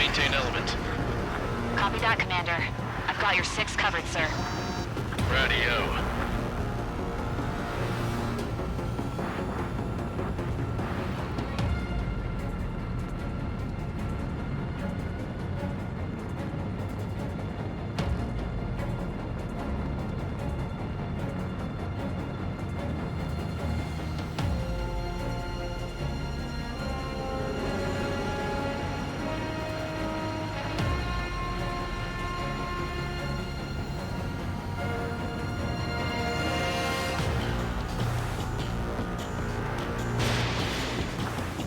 maintain element. Copy that, Commander. I've got your 6 covered, sir. Radio.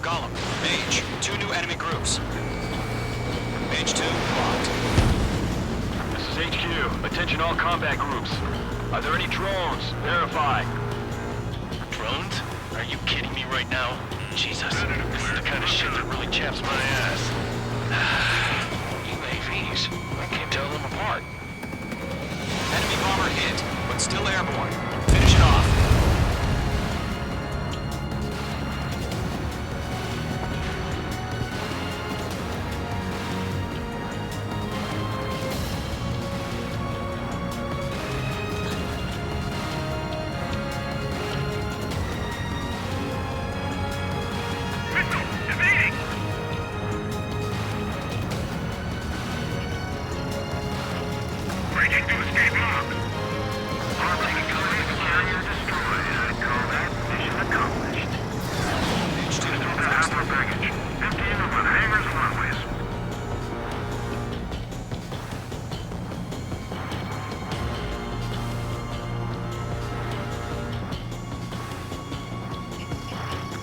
Gollum, Mage, 2 new enemy groups. Mage 2, locked. This is HQ. Attention all combat groups. Are there any drones? Verify. Drones? Are you kidding me right now? Jesus, this is the kind of shit that really chaps my ass. UAVs. I can't tell them apart. Enemy bomber hit, but still airborne. Finish it off.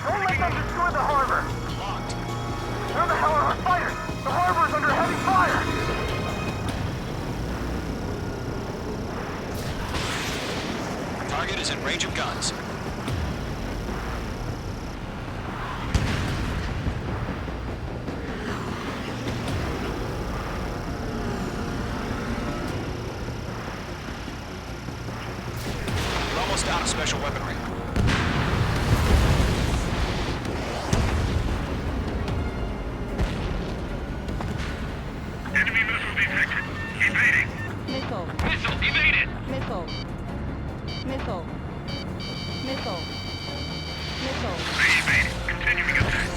Don't let them destroy the harbor! Locked. Where the hell are our fighters? The harbor's under heavy fire! Target is in range of guns. We're almost out of special weaponry. Enemy missile detected. Evading. Missile. Missile evaded! Missile. Missile. Missile. Missile. Evading. Continuing attack.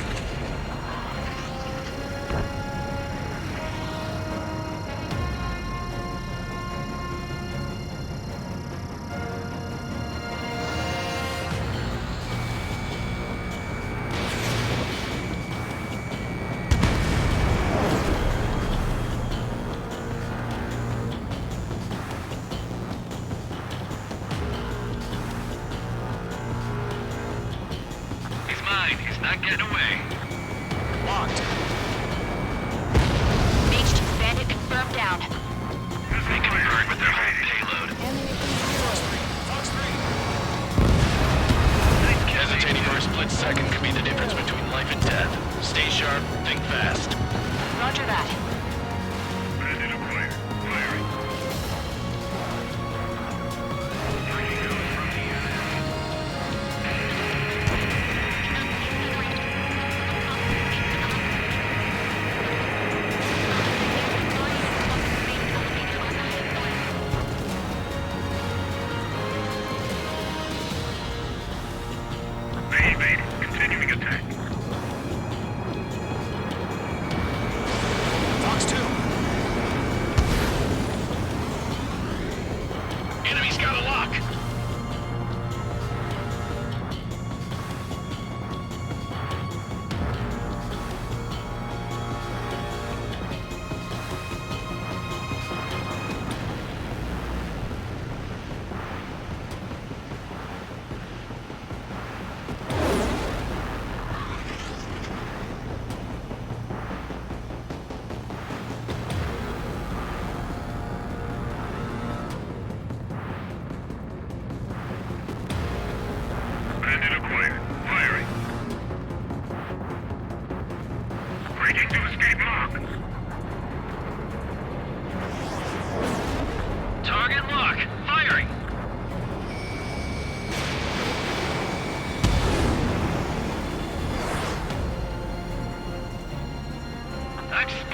He's mine. He's not getting away. Locked. Mage 2 bandit confirmed down. They can burn with their whole payload. Ammunition destroyed. Fox 3. Hesitating for a split second could be the difference between life and death. Stay sharp, think fast. Roger that. Bandit acquired. Firing.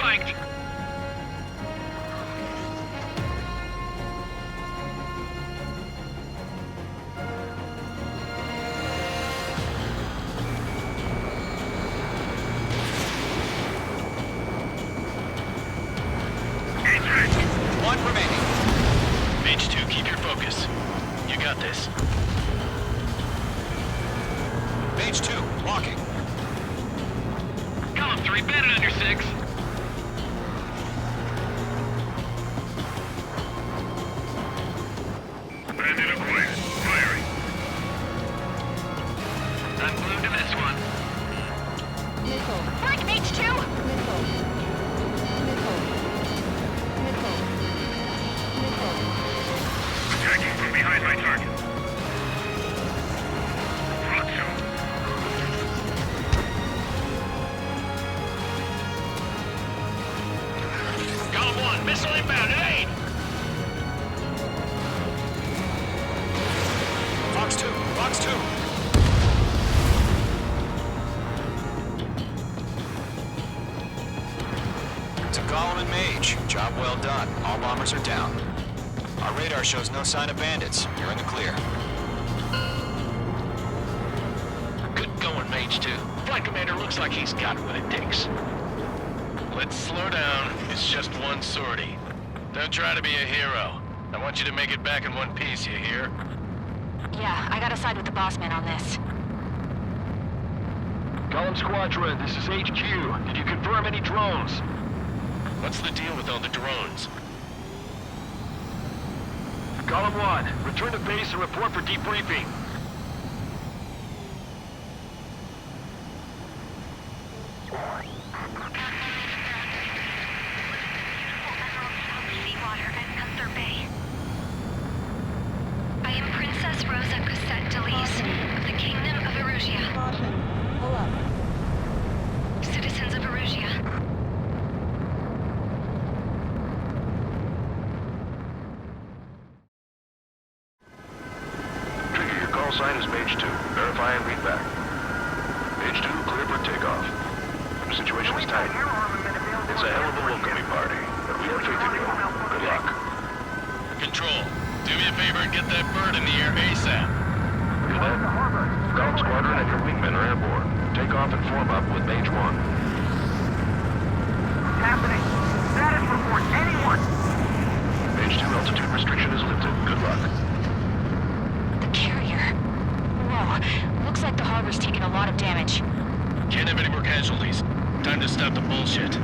spiked! One remaining. Mage 2, keep your focus. You got this. Mage 2, locking. Column 3, bandit under 6. Bandit acquired. Firing. I'm glued to this one. Missile. Break Mage 2! Missile. Missile. Missile. Missile. Attacking from behind my target. Thought so. Column 1, missile inbound at 8! Fox 2, Fox 2. To Golem and Mage, job well done. All bombers are down. Our radar shows no sign of bandits. You're in the clear. Good going, Mage 2. Flight Commander looks like he's got what it takes. Let's slow down. It's just one sortie. Don't try to be a hero. I want you to make it back in one piece, you hear? Yeah, I gotta side with the boss man on this. Column Squadron, this is HQ. Did you confirm any drones? What's the deal with all the drones? Column 1, return to base and report for debriefing. Seawater at Gunther Bay. I am Princess Rosa Cosette Delise of the Kingdom of Erusia. Caution. Pull up. Citizens of Erusia. Trigger, your call sign is Mage 2. Verify and read back. Mage 2, clear for takeoff. The situation is tight. It's a hell of a welcoming party, but we have faith in you. Good luck. Control, do me a favor and get that bird in the air ASAP. Hear that? Column Squadron and your wingmen are airborne. Take off and form up with Mage 1. Happening. Status report. Anyone? Mage 2 altitude restriction is lifted. Good luck. The carrier. Whoa, looks like the harbor's taken a lot of damage. Can't have any more casualties. Time to stop the bullshit.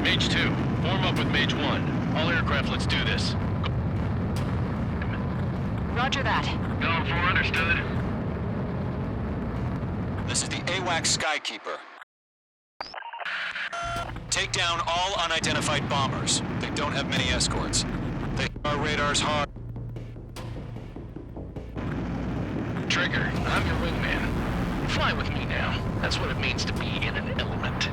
Mage 2, form up with Mage 1. All aircraft, let's do this. Roger that. Column 4, understood. This is the AWAC Skykeeper. Take down all unidentified bombers. They don't have many escorts. They hit our radars hard. Trigger, I'm your wingman. Fly with me now. That's what it means to be in an element.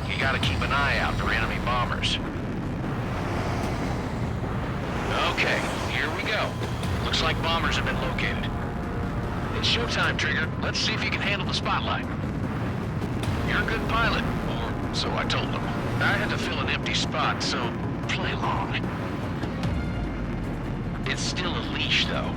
You gotta keep an eye out for enemy bombers. Okay, here we go. Looks like bombers have been located. It's showtime, Trigger. Let's see if you can handle the spotlight. You're a good pilot, or so I told them. I had to fill an empty spot, so play along. It's still a leash, though.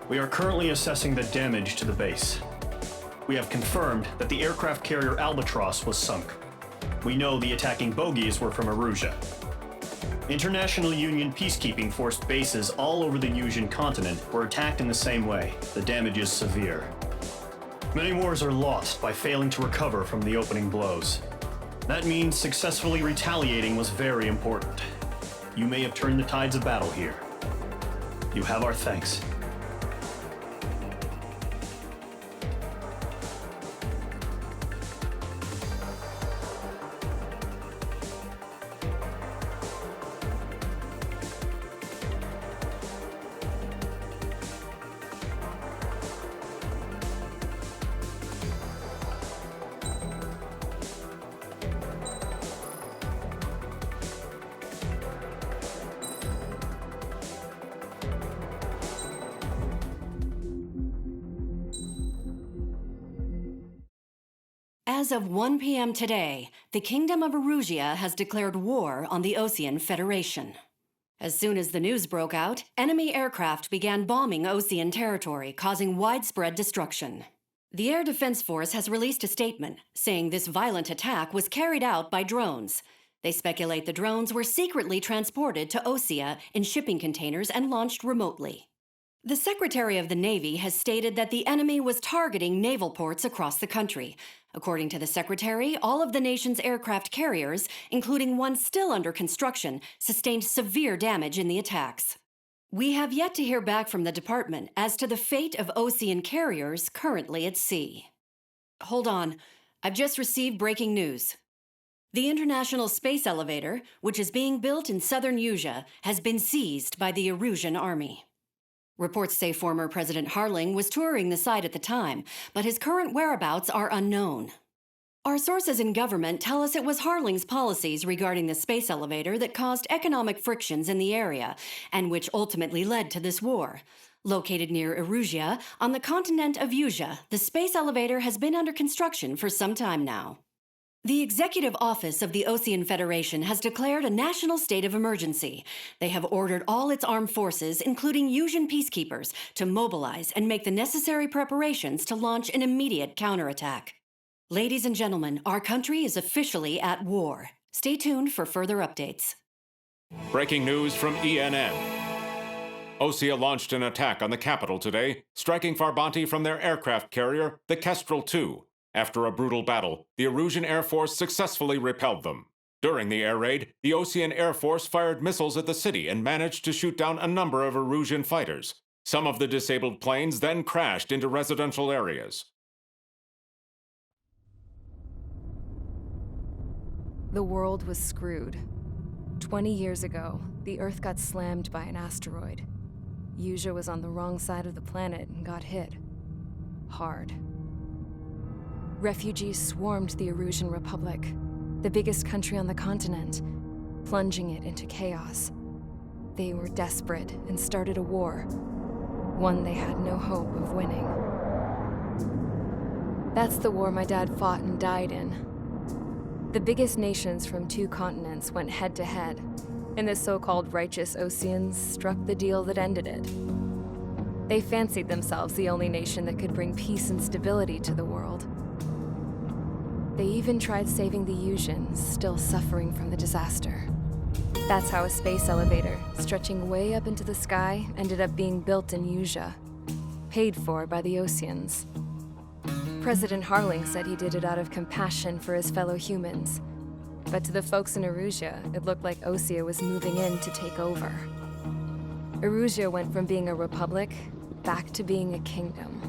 We are currently assessing the damage to the base. We have confirmed that the aircraft carrier Albatross was sunk. We know the attacking bogies were from Erusia. International Union peacekeeping force bases all over the Yusian continent were attacked in the same way. The damage is severe. Many wars are lost by failing to recover from the opening blows. That means successfully retaliating was very important. You may have turned the tides of battle here. You have our thanks. As of 1 p.m. today, the Kingdom of Erusia has declared war on the Osean Federation. As soon as the news broke out, enemy aircraft began bombing Osean territory, causing widespread destruction. The Air Defense Force has released a statement saying this violent attack was carried out by drones. They speculate the drones were secretly transported to Osea in shipping containers and launched remotely. The Secretary of the Navy has stated that the enemy was targeting naval ports across the country. According to the Secretary, all of the nation's aircraft carriers, including one still under construction, sustained severe damage in the attacks. We have yet to hear back from the department as to the fate of Osean carriers currently at sea. Hold on, I've just received breaking news. The International Space Elevator, which is being built in southern Usea, has been seized by the Erusian army. Reports say former President Harling was touring the site at the time, but his current whereabouts are unknown. Our sources in government tell us it was Harling's policies regarding the space elevator that caused economic frictions in the area, and which ultimately led to this war. Located near Erusia, on the continent of Usea, the space elevator has been under construction for some time now. The Executive Office of the Osean Federation has declared a national state of emergency. They have ordered all its armed forces, including Usian peacekeepers, to mobilize and make the necessary preparations to launch an immediate counterattack. Ladies and gentlemen, our country is officially at war. Stay tuned for further updates. Breaking news from ENN. Osea launched an attack on the capital today, striking Farbanti from their aircraft carrier, the Kestrel II. After a brutal battle, the Erusian Air Force successfully repelled them. During the air raid, the Osean Air Force fired missiles at the city and managed to shoot down a number of Erusian fighters. Some of the disabled planes then crashed into residential areas. The world was screwed. 20 years ago, the Earth got slammed by an asteroid. Usea was on the wrong side of the planet and got hit. Hard. Refugees swarmed the Erusian Republic, the biggest country on the continent, plunging it into chaos. They were desperate and started a war, one they had no hope of winning. That's the war my dad fought and died in. The biggest nations from 2 continents went head-to-head, and the so-called righteous Oseans struck the deal that ended it. They fancied themselves the only nation that could bring peace and stability to the world. They even tried saving the Usians, still suffering from the disaster. That's how a space elevator, stretching way up into the sky, ended up being built in Usea, paid for by the Oseans. President Harling said he did it out of compassion for his fellow humans. But to the folks in Erusia, it looked like Osea was moving in to take over. Erusia went from being a republic back to being a kingdom.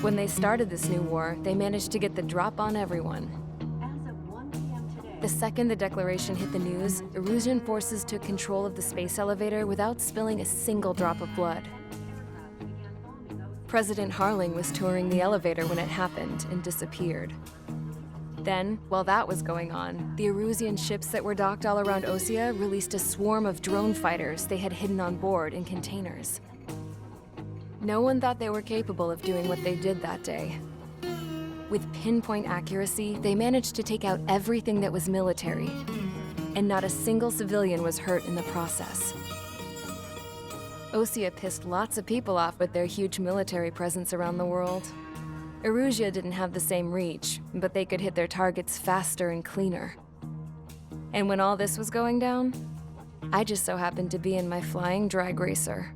When they started this new war, they managed to get the drop on everyone. As of 1 p.m. today, The second the declaration hit the news, Erusian forces took control of the space elevator without spilling a single drop of blood. President Harling was touring the elevator when it happened and disappeared. Then, while that was going on, the Erusian ships that were docked all around Osea released a swarm of drone fighters they had hidden on board in containers. No one thought they were capable of doing what they did that day. With pinpoint accuracy, they managed to take out everything that was military, and not a single civilian was hurt in the process. Osea pissed lots of people off with their huge military presence around the world. Erusia didn't have the same reach, but they could hit their targets faster and cleaner. And when all this was going down, I just so happened to be in my flying drag racer.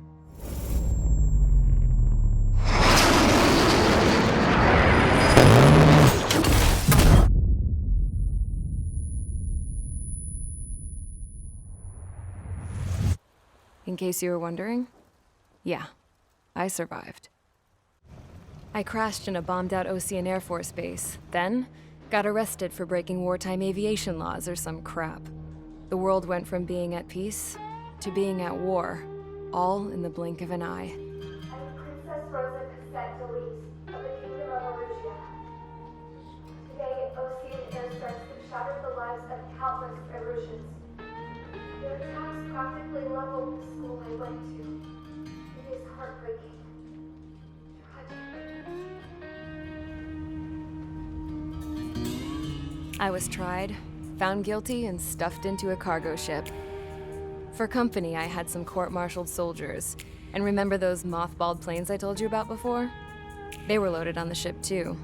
In case you were wondering, yeah, I survived. I crashed in a bombed-out Osean Air Force base, then got arrested for breaking wartime aviation laws or some crap. The world went from being at peace to being at war, all in the blink of an eye. I'm Princess Rosa Cassette Delise of the Kingdom of Erusia. Today, Osean airstrikes have shattered the lives of countless Erusians. Their attacks practically leveled the school I went to. It is heartbreaking. Tragic. I was tried, found guilty, and stuffed into a cargo ship. For company, I had some court-martialed soldiers. And remember those mothballed planes I told you about before? They were loaded on the ship too.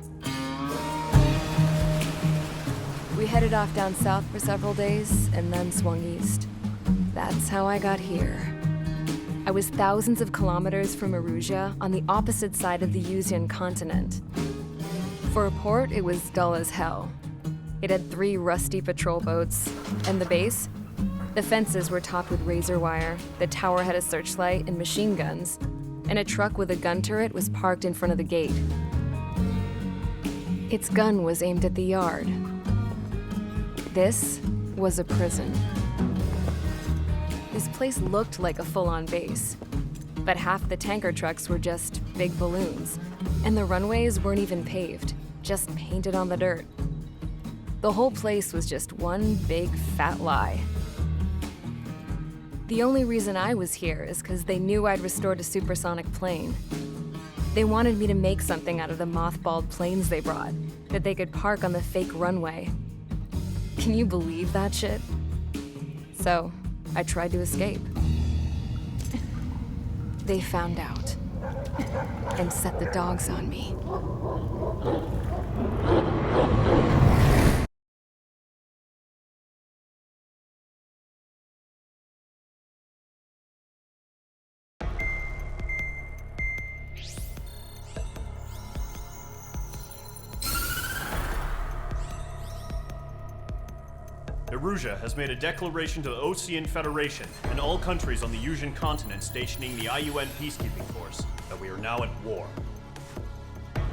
We headed off down south for several days, and then swung east. That's how I got here. I was thousands of kilometers from Erusia, on the opposite side of the Yuzian continent. For a port, it was dull as hell. It had 3 rusty patrol boats, and the base? The fences were topped with razor wire, the tower had a searchlight and machine guns, and a truck with a gun turret was parked in front of the gate. Its gun was aimed at the yard. This was a prison. This place looked like a full-on base, but half the tanker trucks were just big balloons, and the runways weren't even paved, just painted on the dirt. The whole place was just one big fat lie. The only reason I was here is because they knew I'd restored a supersonic plane. They wanted me to make something out of the mothballed planes they brought, that they could park on the fake runway. Can you believe that shit? So, I tried to escape. They found out, and set the dogs on me. Erusia has made a declaration to the Osean Federation and all countries on the Yuzian continent stationing the IUN peacekeeping force that we are now at war.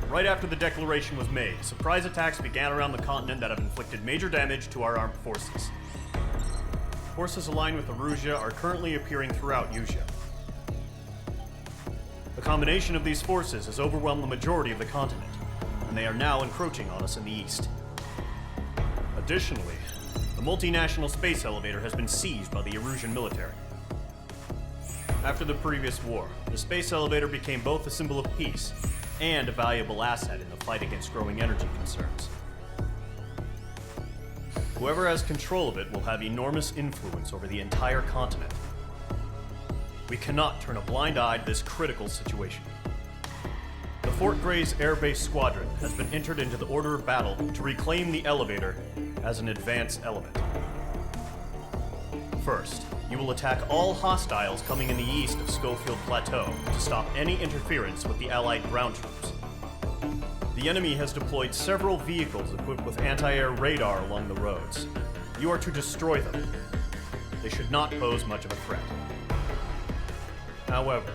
Right after the declaration was made, surprise attacks began around the continent that have inflicted major damage to our armed forces. Forces aligned with Erusia are currently appearing throughout Yusia. The combination of these forces has overwhelmed the majority of the continent, and they are now encroaching on us in the east. Additionally, the multinational space elevator has been seized by the Erusian military. After the previous war, the space elevator became both a symbol of peace and a valuable asset in the fight against growing energy concerns. Whoever has control of it will have enormous influence over the entire continent. We cannot turn a blind eye to this critical situation. The Fort Gray's Air Base Squadron has been entered into the order of battle to reclaim the elevator as an advance element. First, you will attack all hostiles coming in the east of Schofield Plateau to stop any interference with the Allied ground troops. The enemy has deployed several vehicles equipped with anti-air radar along the roads. You are to destroy them. They should not pose much of a threat. However,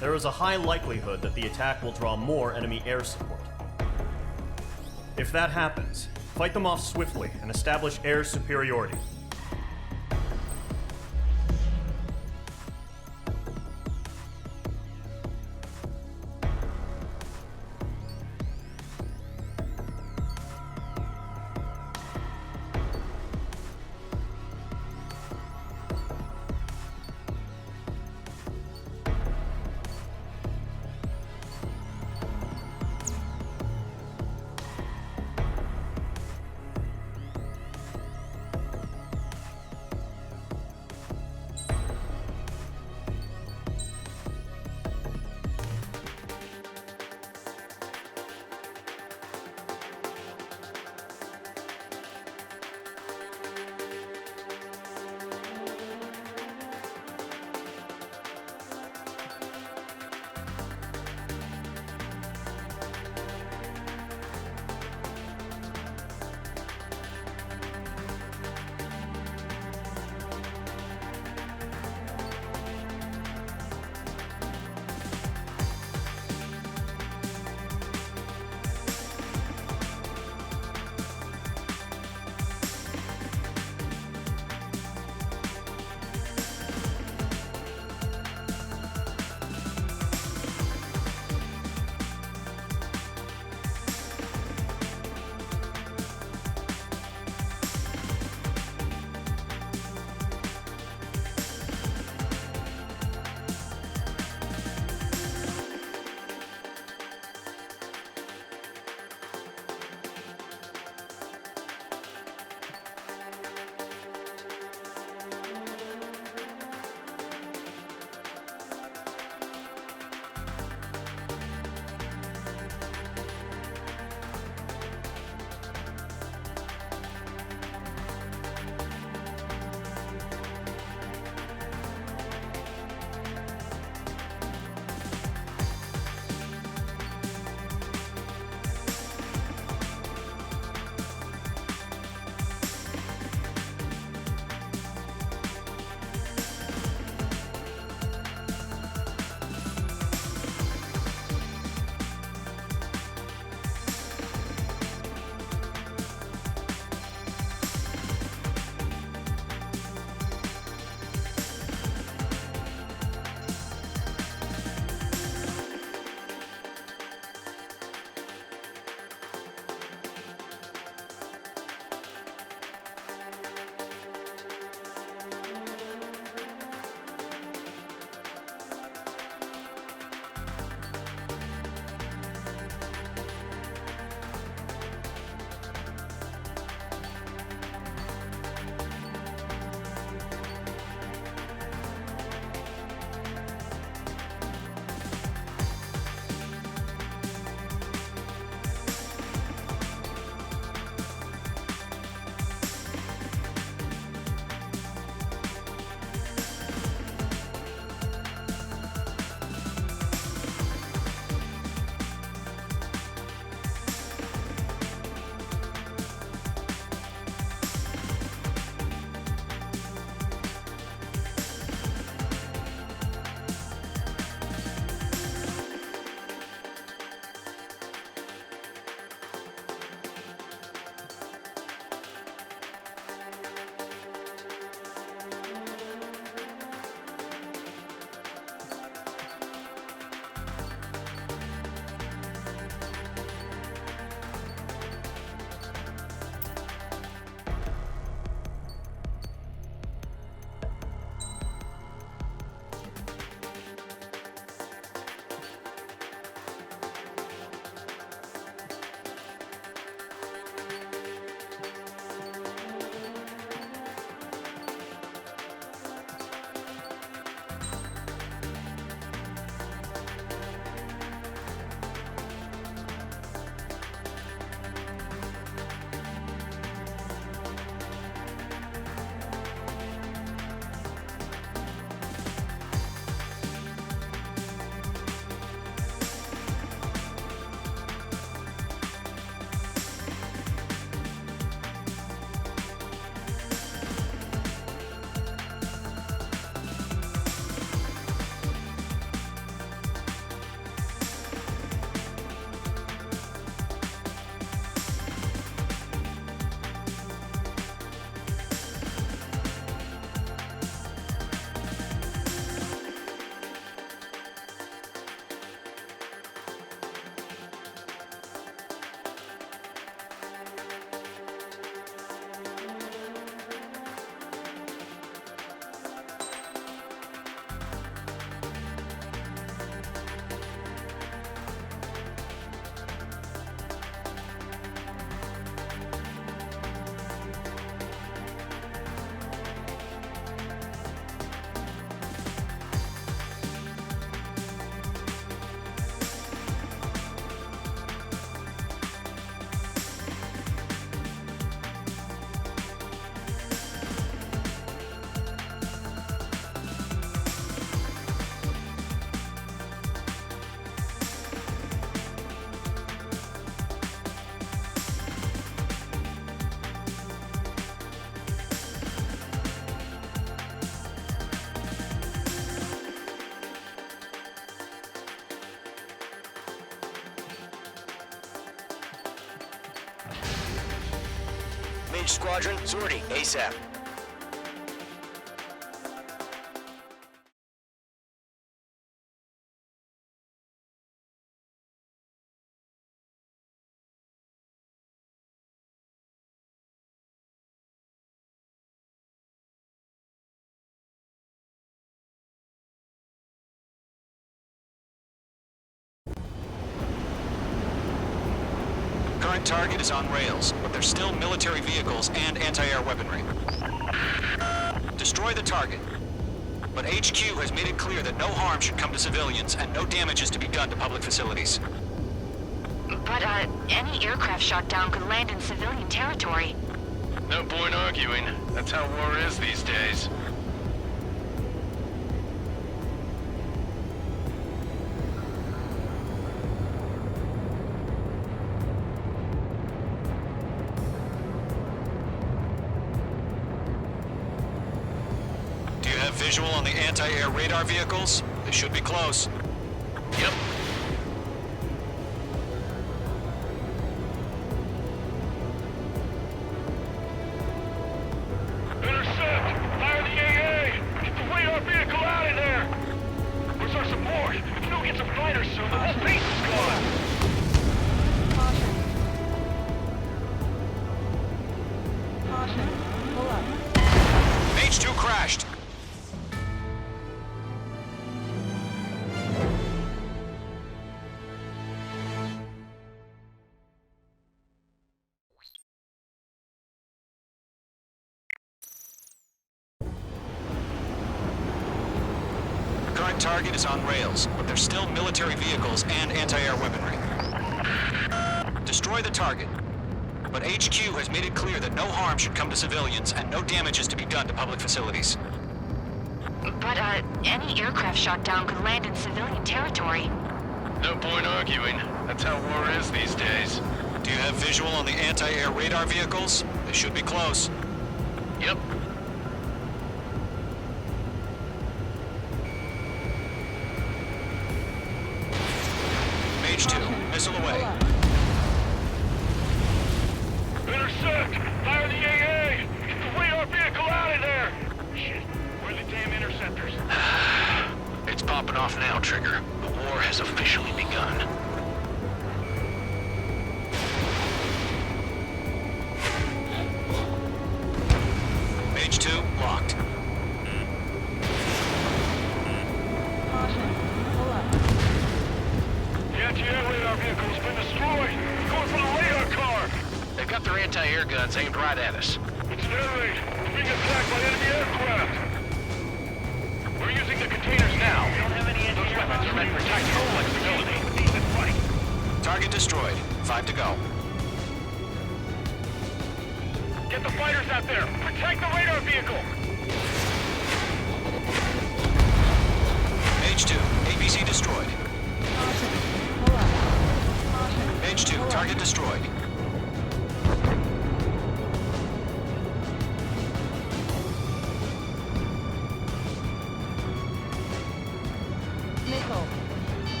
there is a high likelihood that the attack will draw more enemy air support. If that happens, fight them off swiftly and establish air superiority. Each squadron, sortie, ASAP. Current target is on rails, but there's still military vehicles and anti-air weaponry. Destroy the target. But HQ has made it clear that no harm should come to civilians and no damage is to be done to public facilities. But, any aircraft shot down could land in civilian territory. No point arguing. That's how war is these days. Do you have visual on the anti-air radar vehicles? They should be close. Yep. Intercept! Fire the AA! Get the radar vehicle out of there! Where's our support? If you don't get some fighters soon, the whole base is gone! Caution. Caution. Pull up. Mage 2 crashed. Current target is on rails, but there's still military vehicles and anti-air weaponry. Destroy the target. But HQ has made it clear that no harm should come to civilians and no damage is to be done to public facilities. But, any aircraft shot down could land in civilian territory. No point arguing. That's how war is these days. Do you have visual on the anti-air radar vehicles? They should be close. Yep. Mage 2, missile away. Intercept! Fire the AA! Get the radar vehicle out of there! Shit, where are the damn interceptors? It's popping off now, Trigger. The war has officially begun. Mage 2, locked. Caution. Pull up. The anti-air radar vehicle's been destroyed! Going for the radar car! They've got their anti-air guns aimed right at us. It's their raid. We're being attacked by enemy aircraft! We're using the containers now. We don't have any Those weapons are meant for tactical flexibility. That's right. Target destroyed. 5 to go. Get the fighters out there! Protect the radar vehicle! Mage 2, ABC destroyed. Caution. Pull up. Caution. Mage 2, target destroyed. Missile.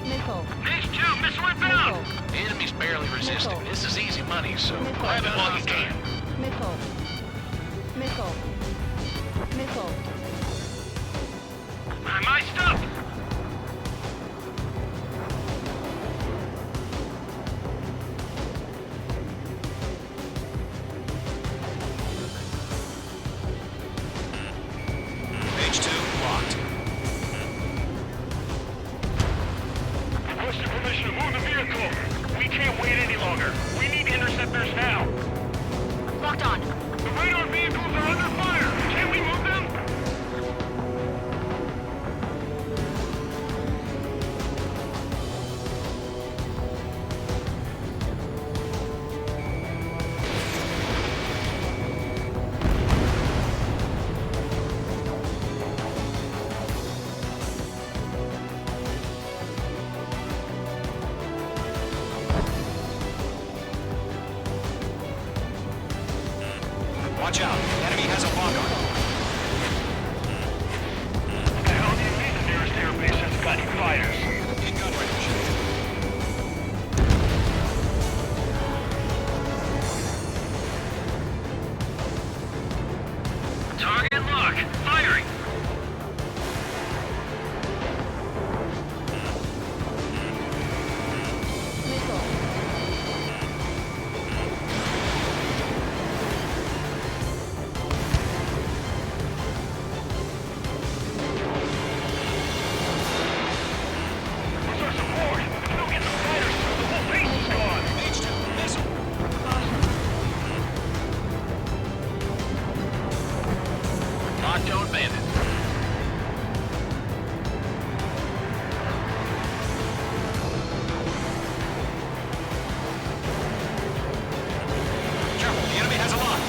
Missile. Mage 2, missile inbound! Missile. The enemy's barely resisting. This is easy money, so grab it while you can. Missile. Missile. Missile. I'm iced up! Mage 2, locked. Requesting permission to move the vehicle. We can't wait any longer. We need interceptors now. Locked on. The radar vehicles are under fire. Can we move them? Watch out. Enemy has a lock on. What the hell do you mean the nearest airbase has got any fighters? In gun range. Octone Bandit. Careful, the enemy has a lock.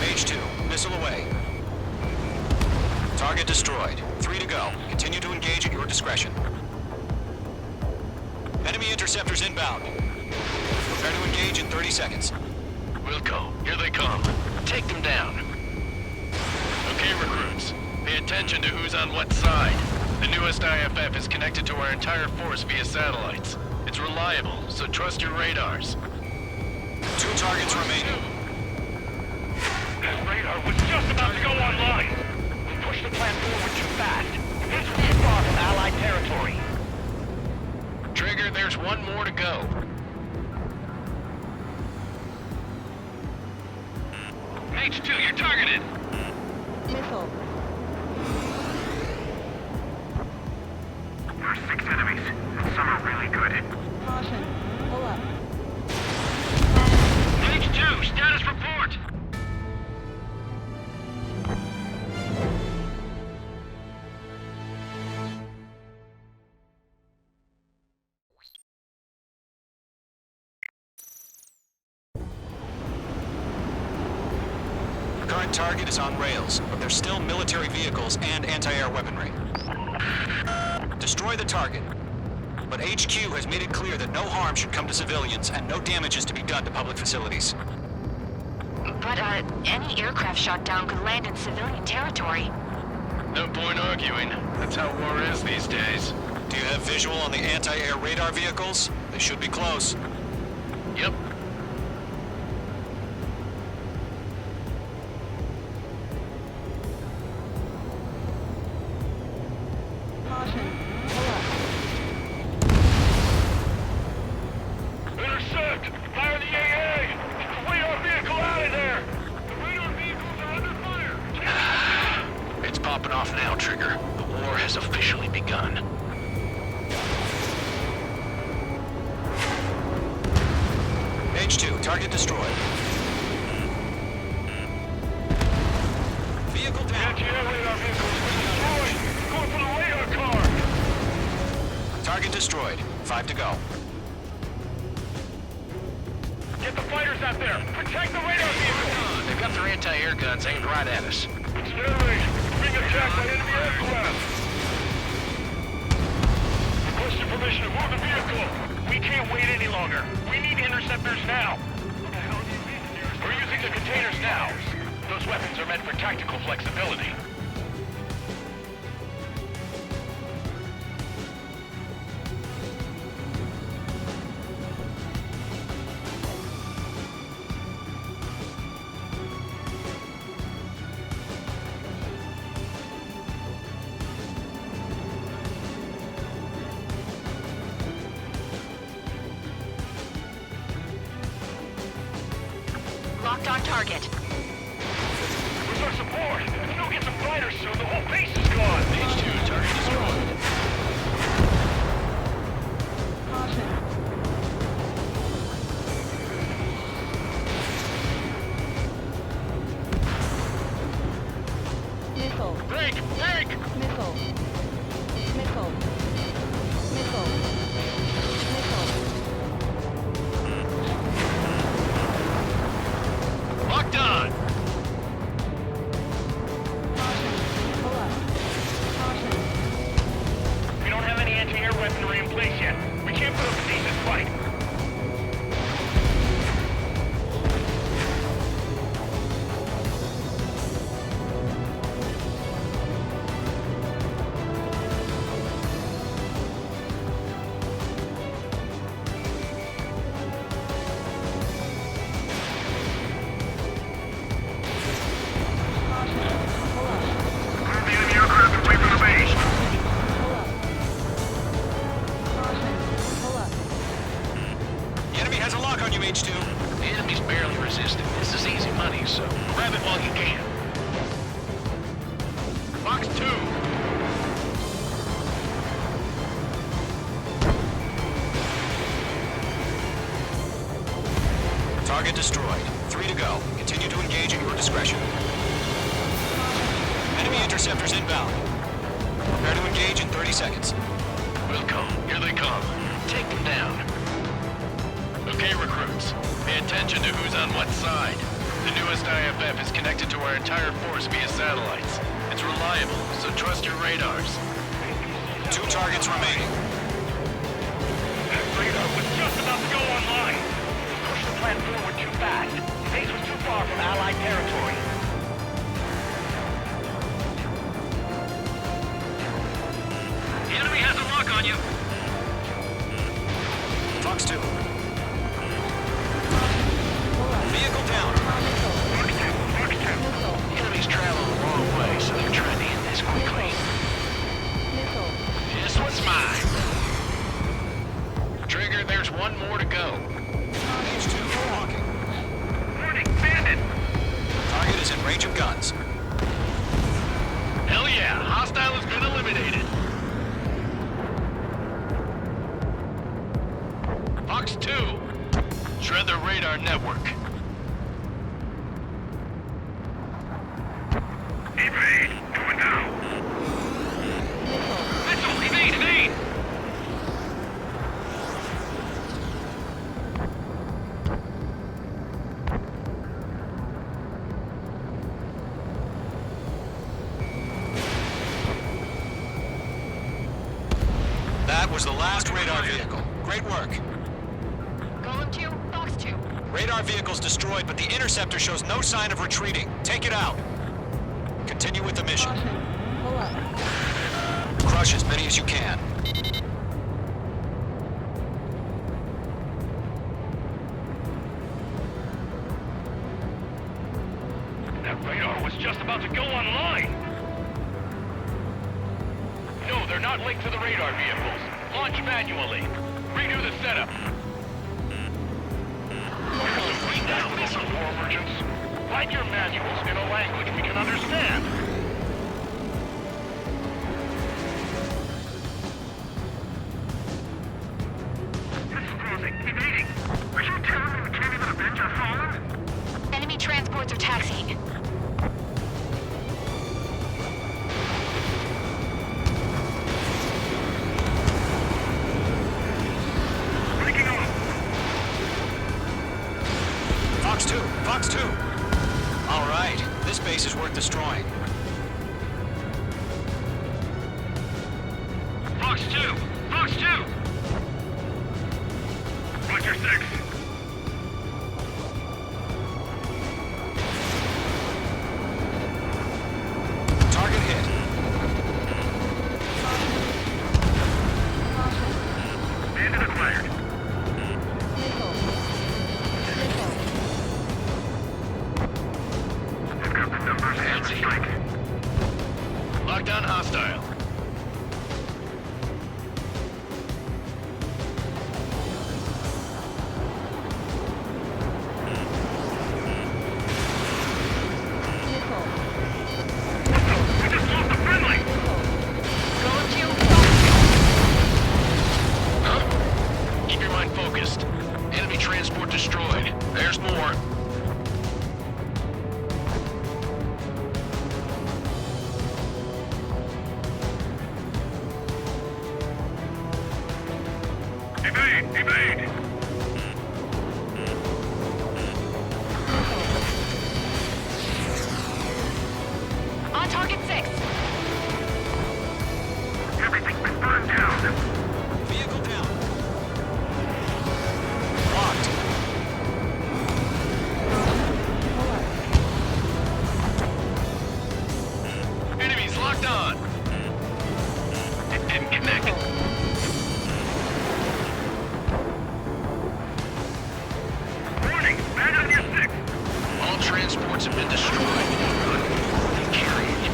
Mage 2, missile away. Target destroyed. 3 to go. Continue to engage at your discretion. Enemy interceptors inbound. Prepare to engage in 30 seconds. Wilco, here they come. Take them down. Okay, recruits. Pay attention to who's on what side. The newest IFF is connected to our entire force via satellites. It's reliable, so trust your radars. 2 targets remaining. That radar was just about to go online. We pushed the plan forward too fast. This will be far from Allied territory. Trigger, there's one more to go. H2, you're targeted. Missile. There are 6 enemies, and some are really good. Caution. Pull up. H2, status report. Current target is on rails, but there's still military vehicles and anti-air weaponry. Destroy the target. But HQ has made it clear that no harm should come to civilians and no damage is to be done to public facilities. But, any aircraft shot down could land in civilian territory. No point arguing. That's how war is these days. Do you have visual on the anti-air radar vehicles? They should be close. Yep. Caution. Pull up. Intercept! Fire the AA! Get the radar vehicle out of there! The radar vehicles are under fire! It's popping off now, Trigger. The war has officially begun. H2, target destroyed. Vehicle down. Anti-air radar vehicles destroyed! Going for the radar car! Target destroyed. 5 to go. Get the fighters out there! Protect the radar vehicle! They've got their anti-air guns aimed right at us. It's their range. Being attacked by enemy aircraft! Requesting permission to move the vehicle! We can't wait any longer. We need interceptors now. We're using the containers now. Those weapons are meant for tactical flexibility. Locked on target. Where's our support? If we don't get some fighters soon, the whole base is gone. H2, target destroyed. Caution. Missile. Break! Break! Missile. Missile. Missile. Missile. Locked on! Caution. Pull up. Caution. We don't have any anti-air weaponry in place yet. We can't put up a decent fight. The enemy's barely resisting. This is easy money, so grab it while you can. Fox 2. Target destroyed. 3 to go. Continue to engage at your discretion. Enemy interceptors inbound. Prepare to engage in 30 seconds. Will come. Here they come. Take them down. Okay, recruits. Pay attention to who's on what side. The newest IFF is connected to our entire force via satellites. It's reliable, so trust your radars. 2 targets remaining. That radar was just about to go online. Push the plan forward too fast. Base was too far from Allied territory. The enemy has a lock on you. Fox 2. Vehicle down. Fox 2. The enemy's traveling the wrong way, so they're trying to end this quickly. This one's mine. Trigger, there's one more to go. H2 walking. Warning, bandit. Target is in range of guns. Hell yeah, hostile has been eliminated. Fox 2, shred the radar network. Evade. Do it now. Mitchell, evade, evade. That was the last radar vehicle. Great work. Golem 2, Fox 2. Radar vehicle's destroyed, but the interceptor shows no sign of retreating. Take it out. Continue with the mission. Caution. Pull up. Crush as many as you can. That radar was just about to go online. No, they're not linked to the radar vehicles. Launch manually. Redo the setup. Read down, missile war merchants. Write your manuals in a language we can understand. This is closing. Evading. Are you telling me we can't even avenge our fallen? Enemy transports are taxiing. Breaking off. Fox 2! Fox 2! All right, this base is worth destroying. Fox 2! Fox 2! Roger 6. Target hit. Bandit acquired. Missile. Missile. I've got the numbers and the strike. Lockdown hostile. Missile. We just lost a friendly! Golem 2, Fox Huh? Keep your mind focused. Enemy transport destroyed. There's more. Evade! Evade! On target 6. Everything's been burned down. Vehicle down. Locked. Enemies locked on. It didn't connect. Warning! Man on your 6! All transports have been destroyed. Good. Carry it.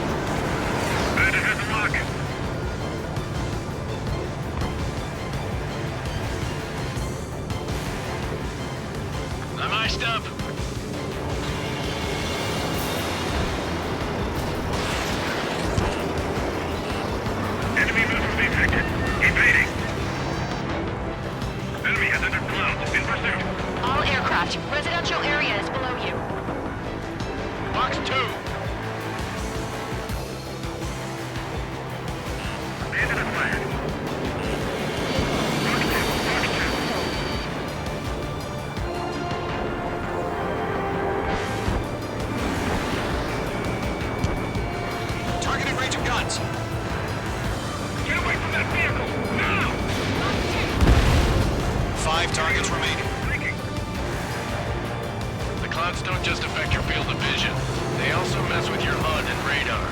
Bandit has a lock. I'm spiced up? Enemy missiles detected. Evading. Enemy has entered clouds. In pursuit. All aircraft, residential area is below you. Box 2. Bandit is fired. Targeting range of guns. Get away from that vehicle! Now! 5 targets remaining. The clouds don't just affect your field of vision. They also mess with your HUD and radar.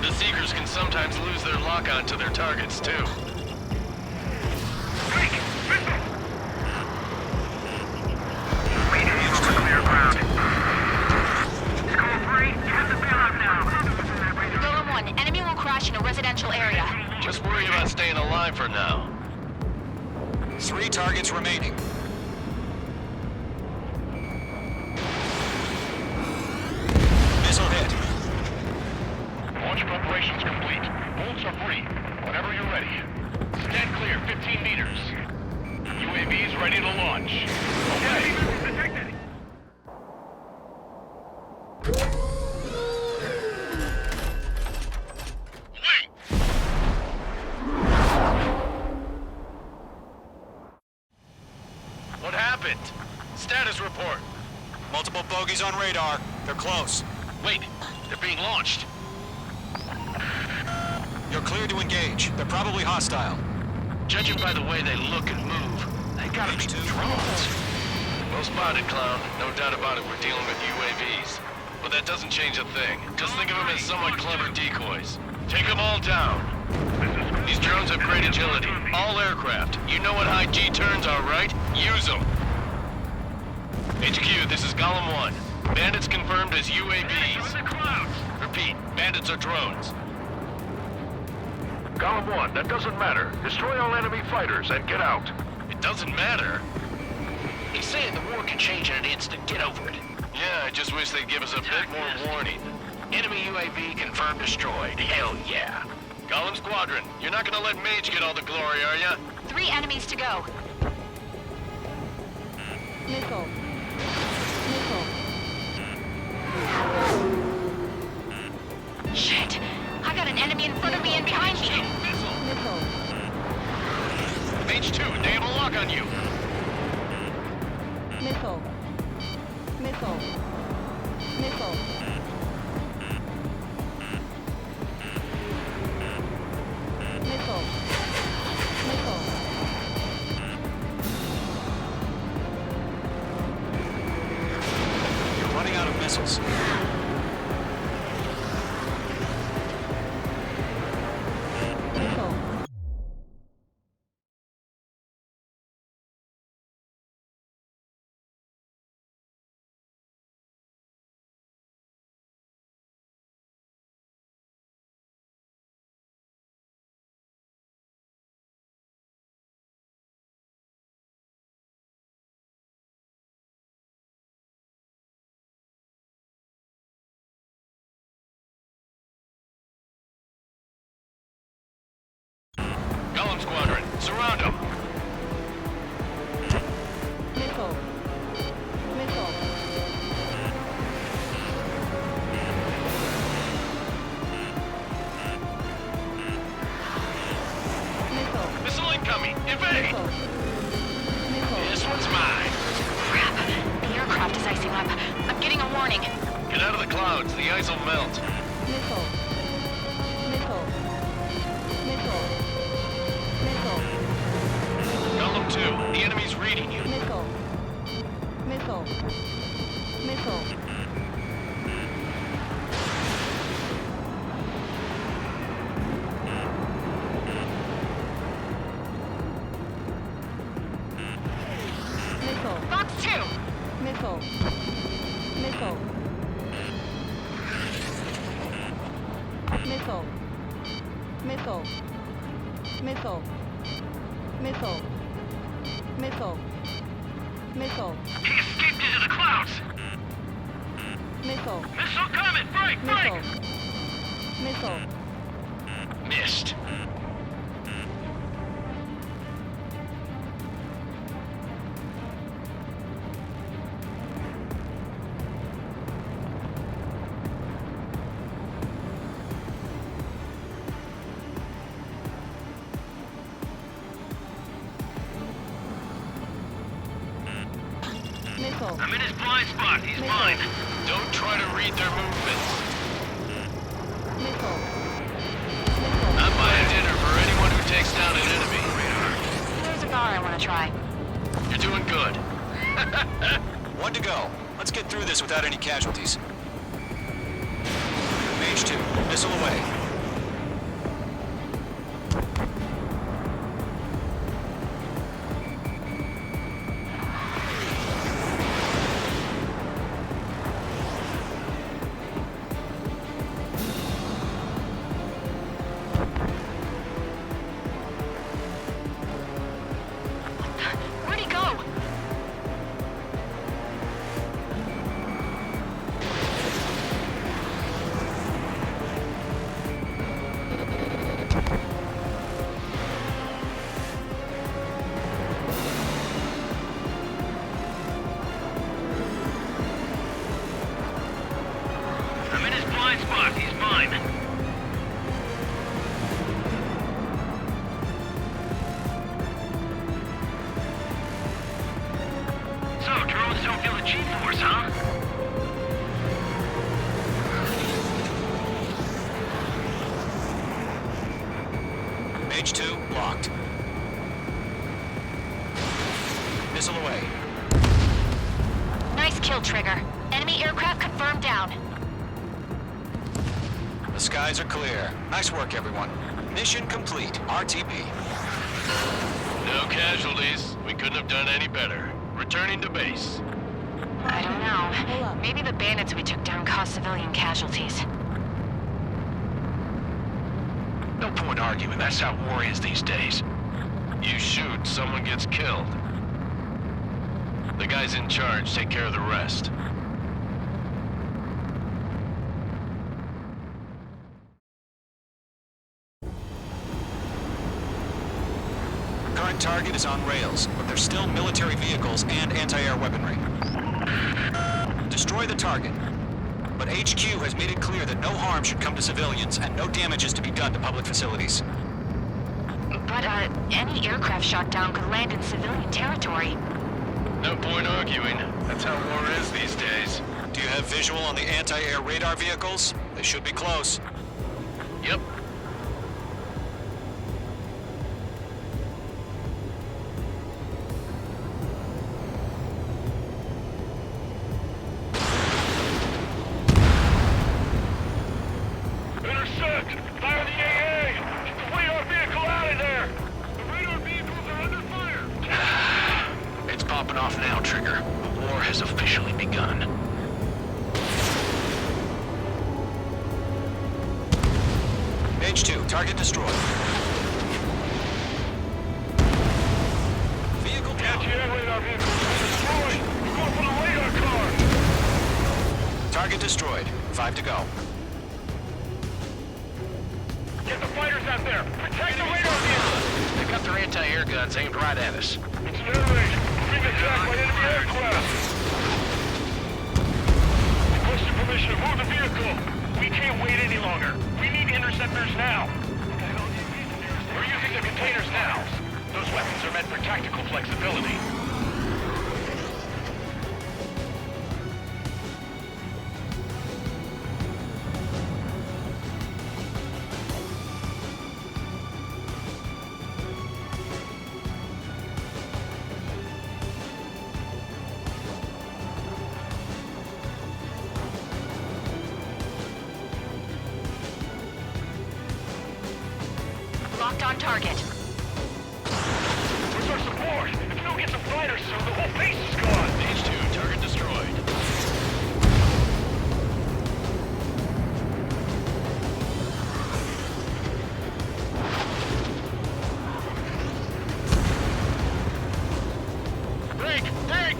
The Seekers can sometimes lose their lock-on to their targets, too. Break! Missile! We need to clear ground. Skull 3, you have the bailout now. Golem 1, enemy will crash in a residential area. Just worry about staying alive for now. 3 targets remaining. Missile hit. Launch preparations complete. Bolts are free. Whenever you're ready. Stand clear, 15 meters. UAVs ready to launch. Okay. Detected. What happened? Status report. Multiple bogies on radar. They're close. Wait, they're being launched. You're cleared to engage. They're probably hostile. Judging by the way they look and move, they gotta be drones. Well spotted, Clown. No doubt about it, we're dealing with UAVs. But that doesn't change a thing. Just think of them as somewhat clever decoys. Take them all down. These drones have great agility. All aircraft. You know what high G turns are, right? Use them. HQ, this is Golem 1. Bandits confirmed as UAVs. Repeat, bandits are drones. Golem 1, that doesn't matter. Destroy all enemy fighters and get out. It doesn't matter. He's saying the war can change in an instant. Get over it. Yeah, I just wish they'd give us a bit more warning. Enemy UAV confirmed destroyed. Hell yeah. Golem Squadron, you're not gonna let Mage get all the glory, are ya? 3 enemies to go. Missile. Missile. Shit! I got an enemy in front of me and behind me. Missile. Mage 2, they have a lock on you. Missile. Missile. Missile. Missile. Missile. You're running out of missiles. Missile. Golem Squadron, surround them. Missile. Missile. Missile. Missile incoming. Evade. Missile. Missile. This one's mine. Crap. The aircraft is icing up. I'm getting a warning. Get out of the clouds. The ice will melt. Missile. Missile. Missile. Missile. Golem 2, the enemy's reading you. Missile. Missile. Missile. Missile. Box 2! Missile. Missile. Missile. Missile. Missile. Missile. Missile. Missile. He escaped into the clouds! Missile. Missile coming! Break! Break! Missile. Missile. Missed. Missile. I'm in his blind spot. He's Missile. mine. Don't try to read their movements. Missile. I'm buying dinner for anyone who takes down an enemy. There's a bar I want to try. You're doing good. One to go. Let's get through this without any casualties. Mage 2, missile away. Where'd he go? I'm in his blind spot. He's mine. So, drones don't feel the G-force, huh? Mage 2, locked. Missile away. Nice kill, Trigger. Enemy aircraft confirmed down. The skies are clear. Nice work, everyone. Mission complete. RTB. No casualties. We couldn't have done any better. Returning to base. I don't Hold know. up. Maybe the bandits we took down caused civilian casualties. No point arguing. That's how war is these days. You shoot, someone gets killed. The guys in charge take care of the rest. Current target is on rails, but there's still military vehicles and anti-air weaponry. Destroy the target. But HQ has made it clear that no harm should come to civilians and no damage is to be done to public facilities. But, any aircraft shot down could land in civilian territory. No point arguing. That's how war is these days. Do you have visual on the anti-air radar vehicles? They should be close. Yep. Intercept! Fire the AA! Get the radar vehicle out of there! The radar vehicles are under fire! It's popping off now, Trigger. The war has officially begun. Mage 2, target destroyed. Vehicle down. Anti-air radar vehicles destroyed! We're going for the radar car! Target destroyed. 5 to go. Get the fighters out there! Protect the radar vehicle! They've got their anti-air guns aimed right at us. It's an air raid! We're being attacked by enemy aircraft! Requesting permission to move the vehicle! We can't wait any longer! We need interceptors now! We're using the containers now! Those weapons are meant for tactical flexibility. Locked on target. Where's our support? If we don't get some fighters soon, the whole base is gone! H2, target destroyed. Break! Break!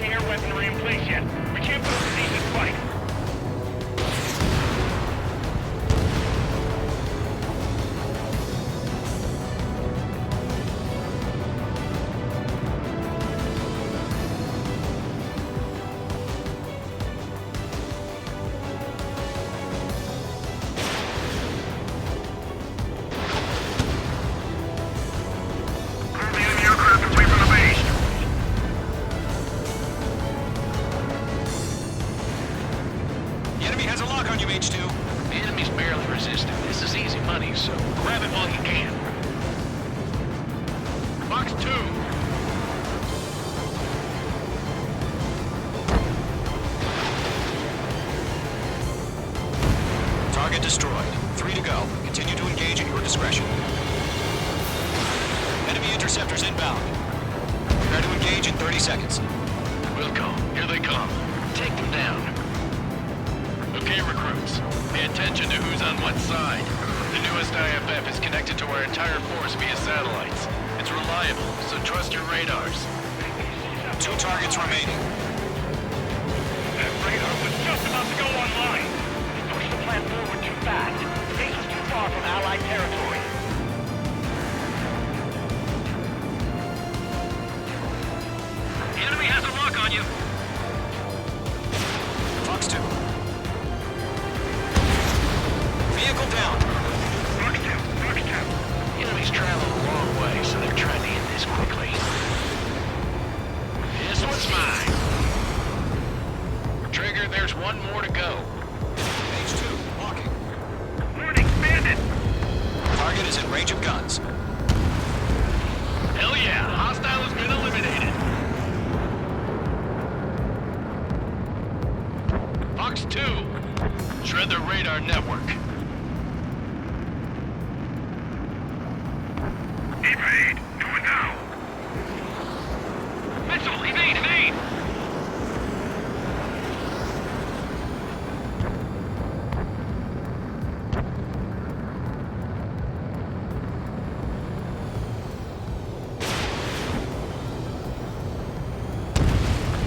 anti-air weaponry in place yet. We can't put up a decent fight. The enemy has a lock on you, H2. The enemy's barely resisting. This is easy money, so grab it while you can. Fox 2. Target destroyed. 3 to go. Continue to engage at your discretion. Enemy interceptors inbound. Prepare to engage in 30 seconds. Wilco, here they come. Take them down. Okay, recruits. Pay attention to who's on what side. The newest IFF is connected to our entire force via satellites. It's reliable, so trust your radars. 2 targets remaining. That radar was just about to go online. We pushed the plan forward too fast. The base was too far from Allied territory. The enemy has a lock on you. Fox 2. Vehicle down. Fox 2. The enemy's traveling a long way, so they're trying to end this quickly. This one's mine. Trigger, there's one more to go. H2, walking. Warning, bandit! Target is in range of guns. Hell yeah, hostile has been eliminated. Fox 2, shred the radar network. Evade! Do it now! Missile, evade, evade!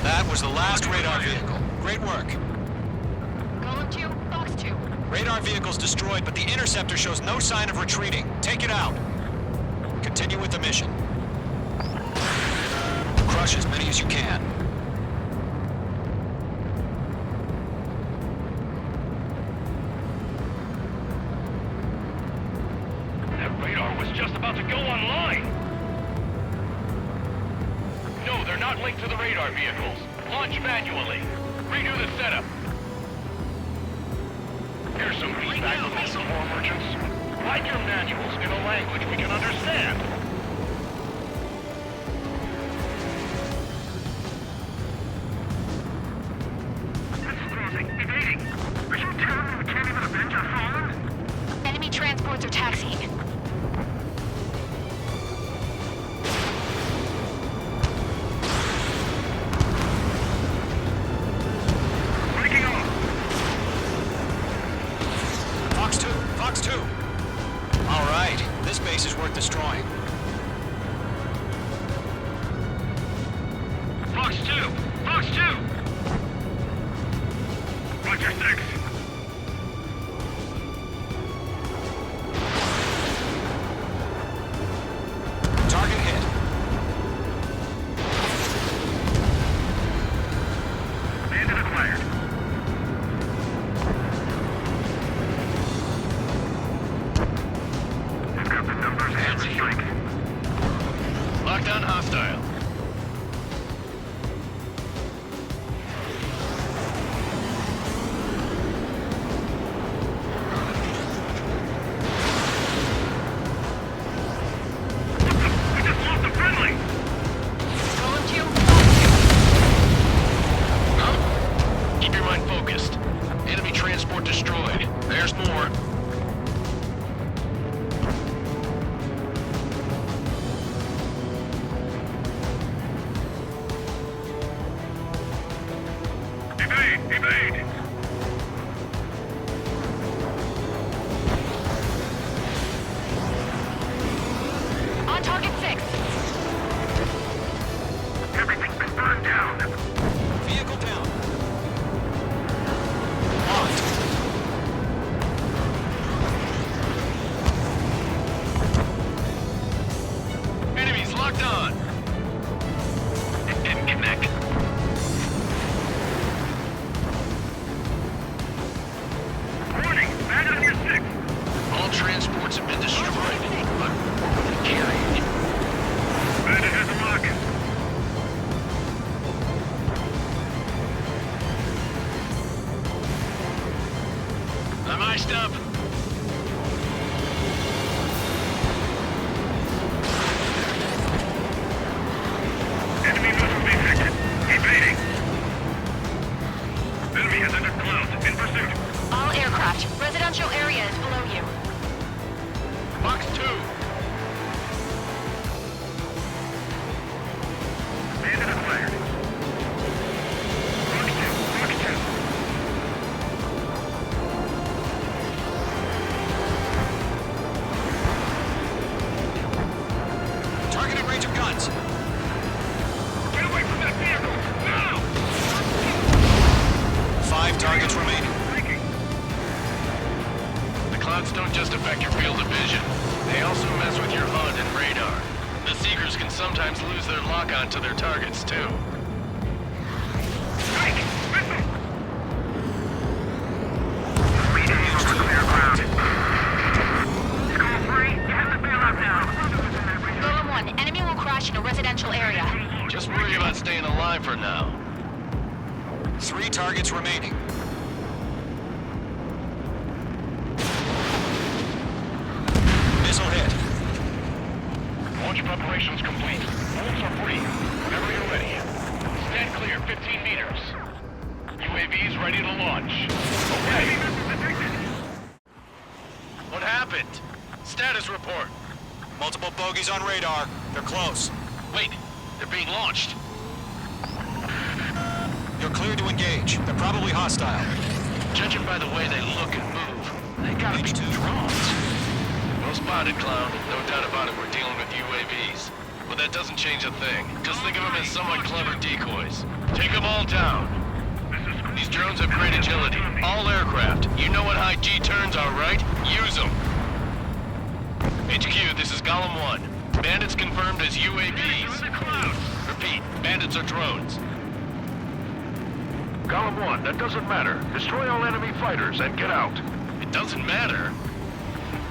That was the last radar vehicle. Great work. Golem 2, Fox 2. Radar vehicle's destroyed, but the interceptor shows no sign of retreating. Take it out. Continue with the mission. Crush as many as you can. That radar was just about to go online! No, they're not linked to the radar vehicles. Launch manually. Redo the setup. Here's some feedback from all the war merchants. Write your manuals in a language we can understand. Evading. Are you telling me we can't even avenge our fallen? Enemy transports are taxiing. Breaking off. Fox 2, Fox 2. All right, this base is worth destroying. Fox 2! Fox 2! Roger 6. Target hit. Bandit acquired. I've got the numbers and the strike. Lockdown hostile. We just lost a friendly! Golem 2, Huh? Keep your mind focused. Enemy transport destroyed. There's more. Evade! Evade! on target 6. Everything's been burned down. Next up. Enemy missile detected. Evading. Enemy has entered clouds. In pursuit. All aircraft, residential area is below you. Box 2. Bandit acquired. Box 2. Box 2. Targeting range of guns. Get away from that vehicle! Now! 5 targets remaining. Breaking. The clouds don't just affect your field of vision. They also mess with your HUD and radar. The Seekers can sometimes lose their lock-on to their targets, too. Strike! Missile! Reading over clear ground. Score 3, you have to bail out now. Golem 1, enemy will crash in a residential area. Just worry about staying alive for now. 3 targets remaining. Missile hit. Launch preparations complete. Bolts are free. Whenever you're ready. Stand clear, 15 meters. UAVs ready to launch. Okay. What happened? Status report. Multiple bogies on radar. They're close. Wait, they're being launched. You're cleared to engage. They're probably hostile. Judging by the way they look and move, they gotta be drones. Well spotted, Clown. No doubt about it, we're dealing with UAVs. But that doesn't change a thing. Just think of them as somewhat clever decoys. Take them all down. These drones have great agility. All aircraft. You know what high G turns are, right? Use them. HQ, this is Golem 1. Bandits confirmed as UAVs. Repeat, bandits are drones. Golem 1, that doesn't matter. Destroy all enemy fighters and get out. It doesn't matter.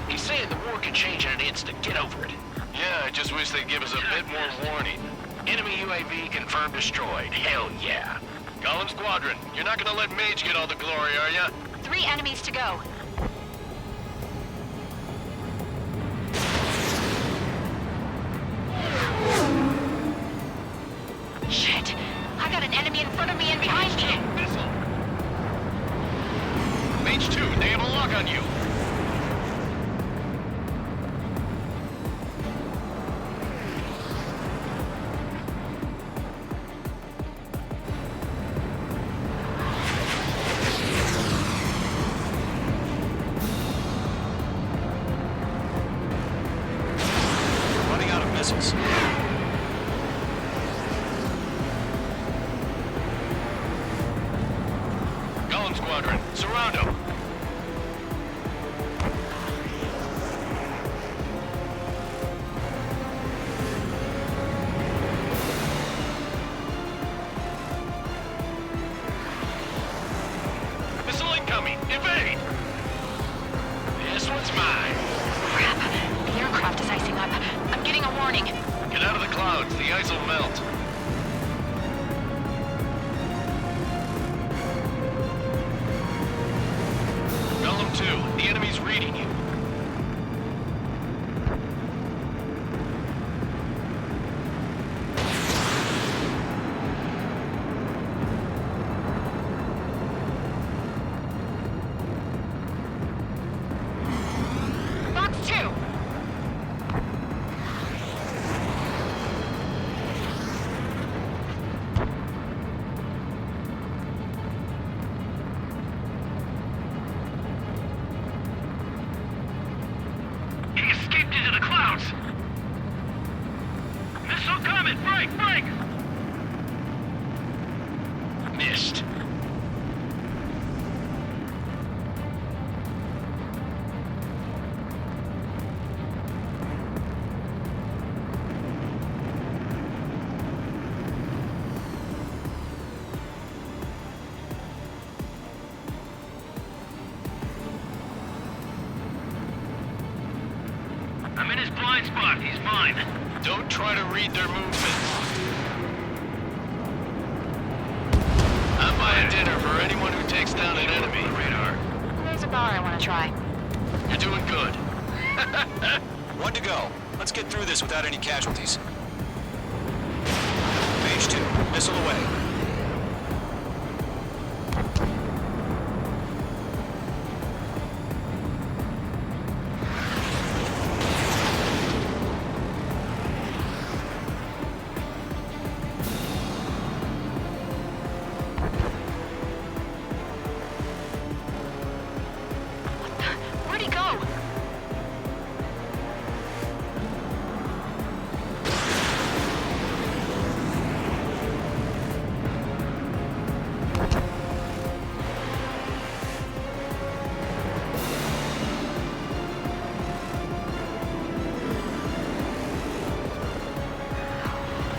He's saying the war could change in an instant. Get over it. Yeah, I just wish they'd give us a bit more warning. Enemy UAV confirmed destroyed. Hell yeah. Golem Squadron, you're not gonna let Mage get all the glory, are ya? 3 enemies to go. Shit! I got an enemy in front of me and behind me! Missile! Mage 2, they have a lock on you! Running out of missiles. Golem Squadron, surround them! Missile incoming! Evade! This one's mine! Crap! The aircraft is icing up. I'm getting a warning. Get out of the clouds, the ice will melt. Golem 2, the enemy's reading you. Box 2! He escaped into the clouds! Missile coming! Break! Break! Missed. I'm in his blind spot. He's mine. Don't try to read their movements. I'm buying dinner for anyone who takes down an enemy. Radar. There's a power I want to try. You're doing good. One to go. Let's get through this without any casualties. Page 2, missile away. Where'd he go?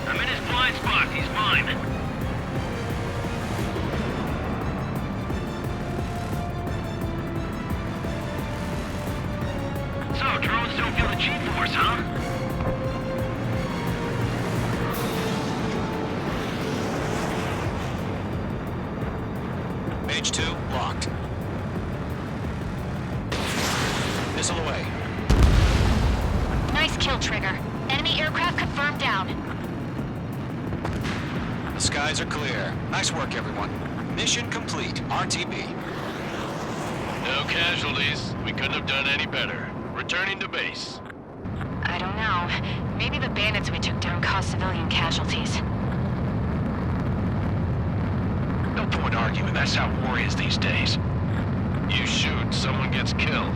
I'm in his blind spot. He's mine. So, drones don't feel the G-force, huh? Page 2, locked. Missile away. Nice kill, Trigger. Enemy aircraft confirmed down. The skies are clear. Nice work, everyone. Mission complete. RTB. No casualties. We couldn't have done any better. Returning to base. I don't know. Maybe the bandits we took down caused civilian casualties. No point arguing. That's how war is these days. You shoot, someone gets killed.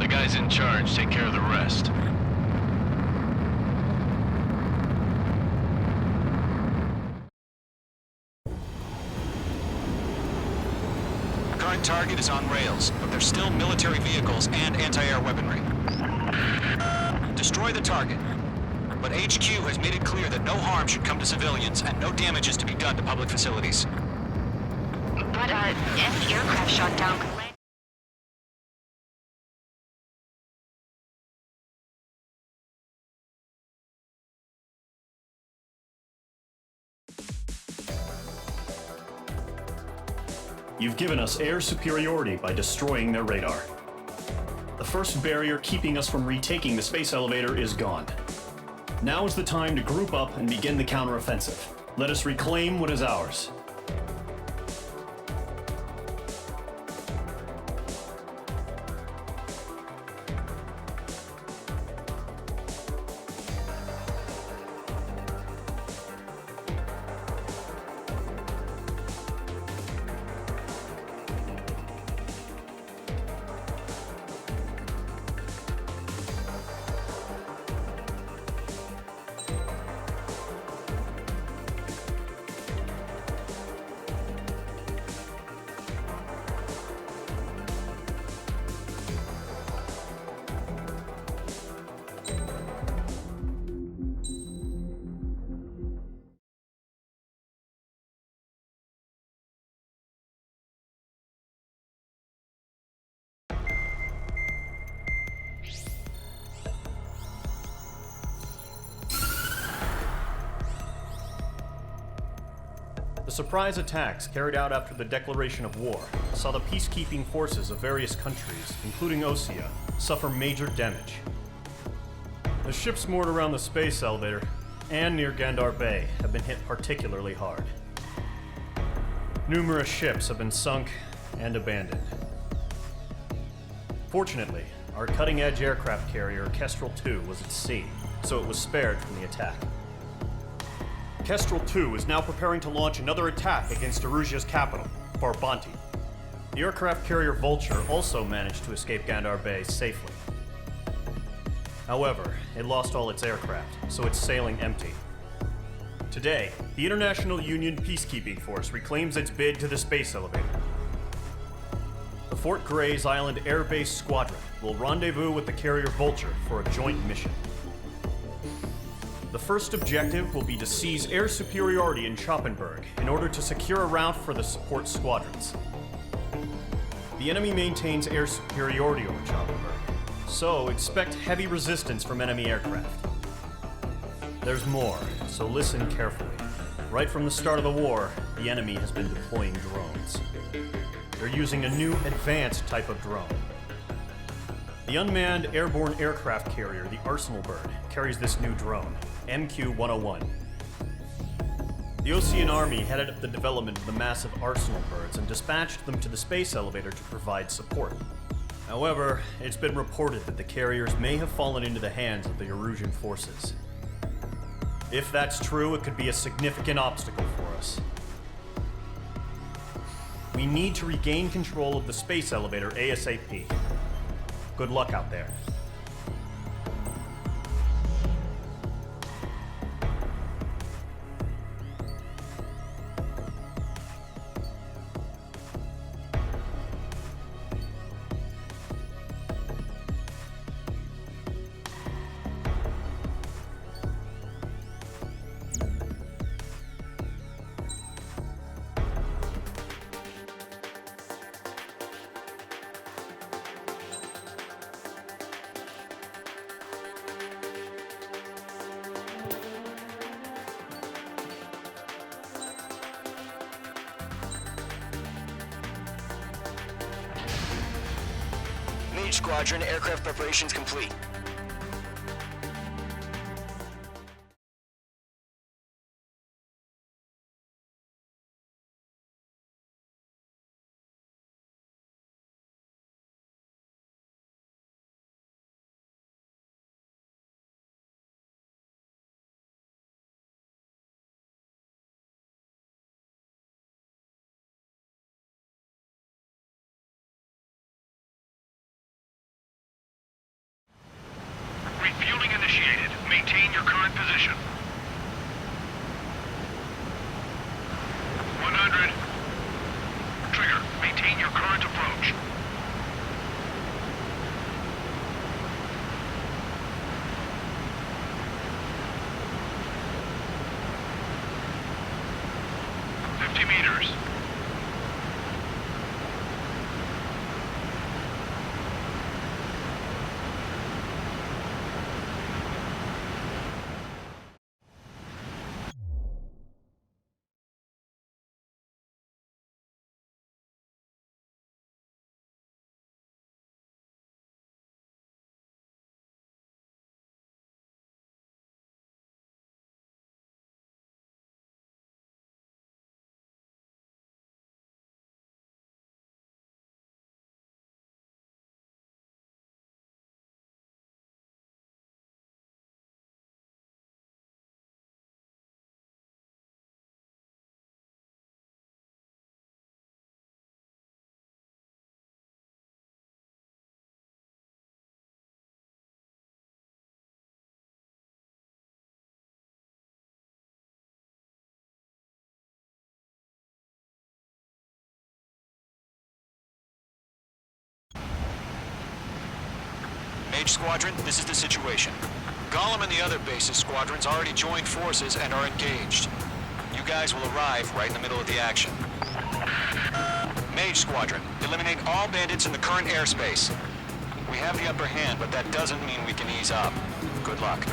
The guys in charge take care of the rest. Current target is on rails, but there's still military vehicles and anti-air weaponry. Destroy the target. But HQ has made it clear that no harm should come to civilians and no damage is to be done to public facilities. But, any aircraft shot down could land. You've given us air superiority by destroying their radar. The first barrier keeping us from retaking the space elevator is gone. Now is the time to group up and begin the counteroffensive. Let us reclaim what is ours. The surprise attacks carried out after the declaration of war saw the peacekeeping forces of various countries, including Osea, suffer major damage. The ships moored around the space elevator and near Gandar Bay have been hit particularly hard. Numerous ships have been sunk and abandoned. Fortunately, our cutting-edge aircraft carrier Kestrel II was at sea, so it was spared from the attack. Kestrel II is now preparing to launch another attack against Erusia's capital, Farbanti. The aircraft carrier Vulture also managed to escape Gandar Bay safely. However, it lost all its aircraft, so it's sailing empty. Today, the International Union Peacekeeping Force reclaims its bid to the space elevator. The Fort Grays Island Air Base Squadron will rendezvous with the carrier Vulture for a joint mission. The first objective will be to seize air superiority in Schoppenberg in order to secure a route for the support squadrons. The enemy maintains air superiority over Schoppenberg, so expect heavy resistance from enemy aircraft. There's more, so listen carefully. Right from the start of the war, the enemy has been deploying drones. they're using a new advanced type of drone. The unmanned airborne aircraft carrier, the Arsenal Bird, carries this new drone, MQ-101. The Osean Army headed up the development of the massive Arsenal Birds and dispatched them to the space elevator to provide support. However, it's been reported that the carriers may have fallen into the hands of the Erusian forces. If that's true, it could be a significant obstacle for us. We need to regain control of the space elevator ASAP. Good luck out there. Mage Squadron, aircraft preparations complete. Refueling initiated. Maintain your current position. 100. Trigger, maintain your current approach. meters. Mage Squadron, this is the situation. Gollum and the other bases squadrons already joined forces and are engaged. You guys will arrive right in the middle of the action. Mage Squadron, eliminate all bandits in the current airspace. We have the upper hand, but that doesn't mean we can ease up. Good luck.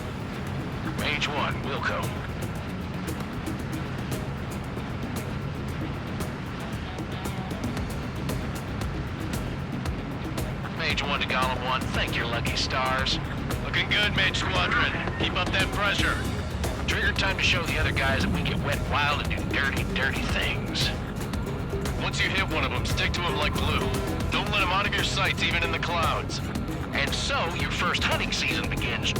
Mage 1, Wilco. Mage 1 to Gollum 1, thank your lucky stars. Looking good, Mage Squadron. Keep up that pressure. Trigger time to show the other guys that we get wet wild and do dirty, dirty things. Once you hit one of them, stick to him like glue. Don't let him out of your sights, even in the clouds. And so, your first hunting season begins.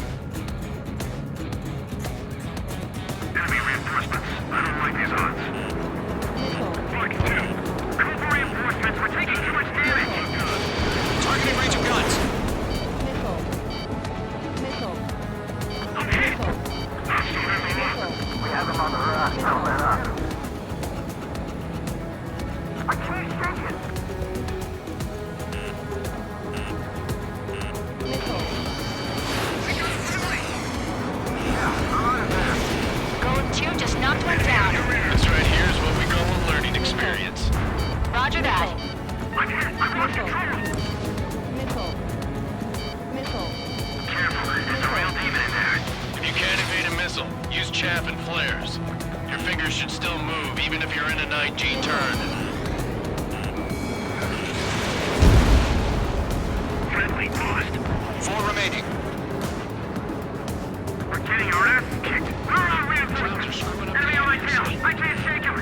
Enemy reinforcements. I don't like these odds. Mark 2. Cobra reinforcements. We're taking too much damage. Targeting range of guns. We have them on the run. Don't let up. I can't shake it. Golem 2 just knocked one down. This right here is what we call a learning experience. Roger that. I lost control. Careful, there's a real demon in there. If you can't evade a missile, use chaff and flares. Your fingers should still move, even if you're in an IG turn. remaining. We're getting our ass kicked. Where are reinforcements? Enemy on my tail. I can't shake him.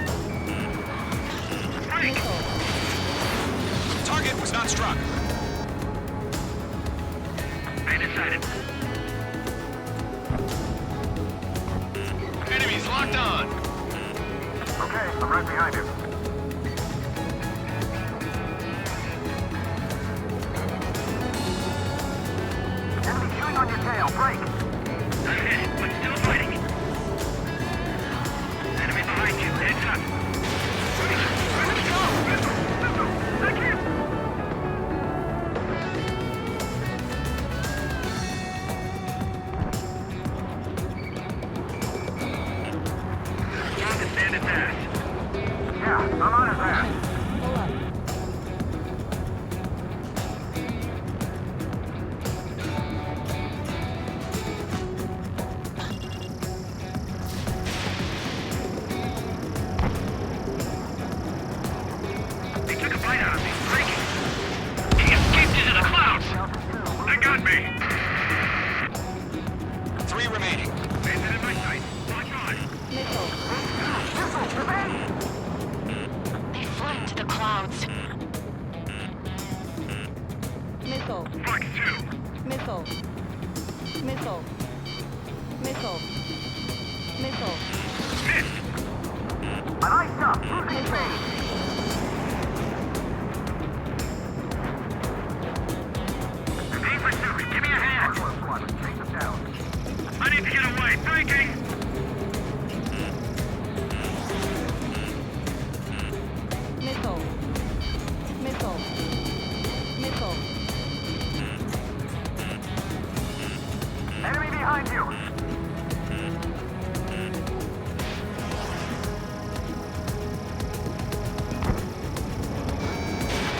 Break. Target was not struck. I decided. Enemies locked on. Okay, I'm right behind you. Enemy shooting on your tail. Break. I'm hit, but still fighting. Enemy behind you. Heads up. Where did he go? Missile! Thank you! Target stand his ass. Yeah, I'm on his ass. Pull up. He took a bite out of me. Breaking. He escaped into the clouds. They got me. 3 remaining. Bandit in my sight. Watch on. Missile. They flew into the clouds. Missile. Fox 2. Missile. Missile. Missile. Missile. Missed. I like up. Missile. Aim pursuit. Give me a hand. I need to get away. Breaking. Missile. Missile. Missile. Enemy behind you.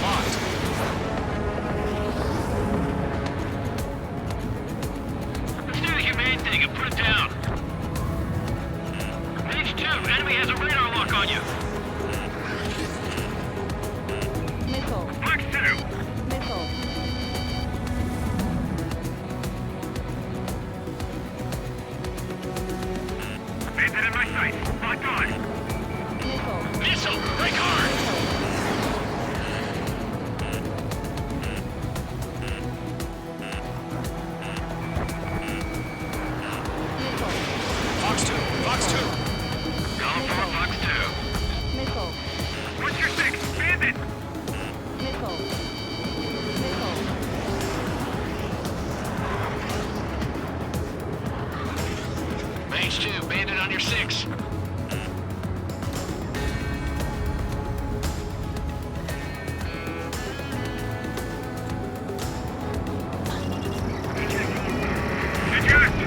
Locked. Let's do the humane thing and put it down. Mage 2, enemy has a radar lock on you. Missile. Fox 2. Missile. Bandit in my sight. Locked on. Missile. Missile, break hard. Missile. Fox 2. Fox 2. Calling for Fox 2. Missile. What's your 6? Bandit. Missile. Missile. Mage 2, bandit on your 6. Eject.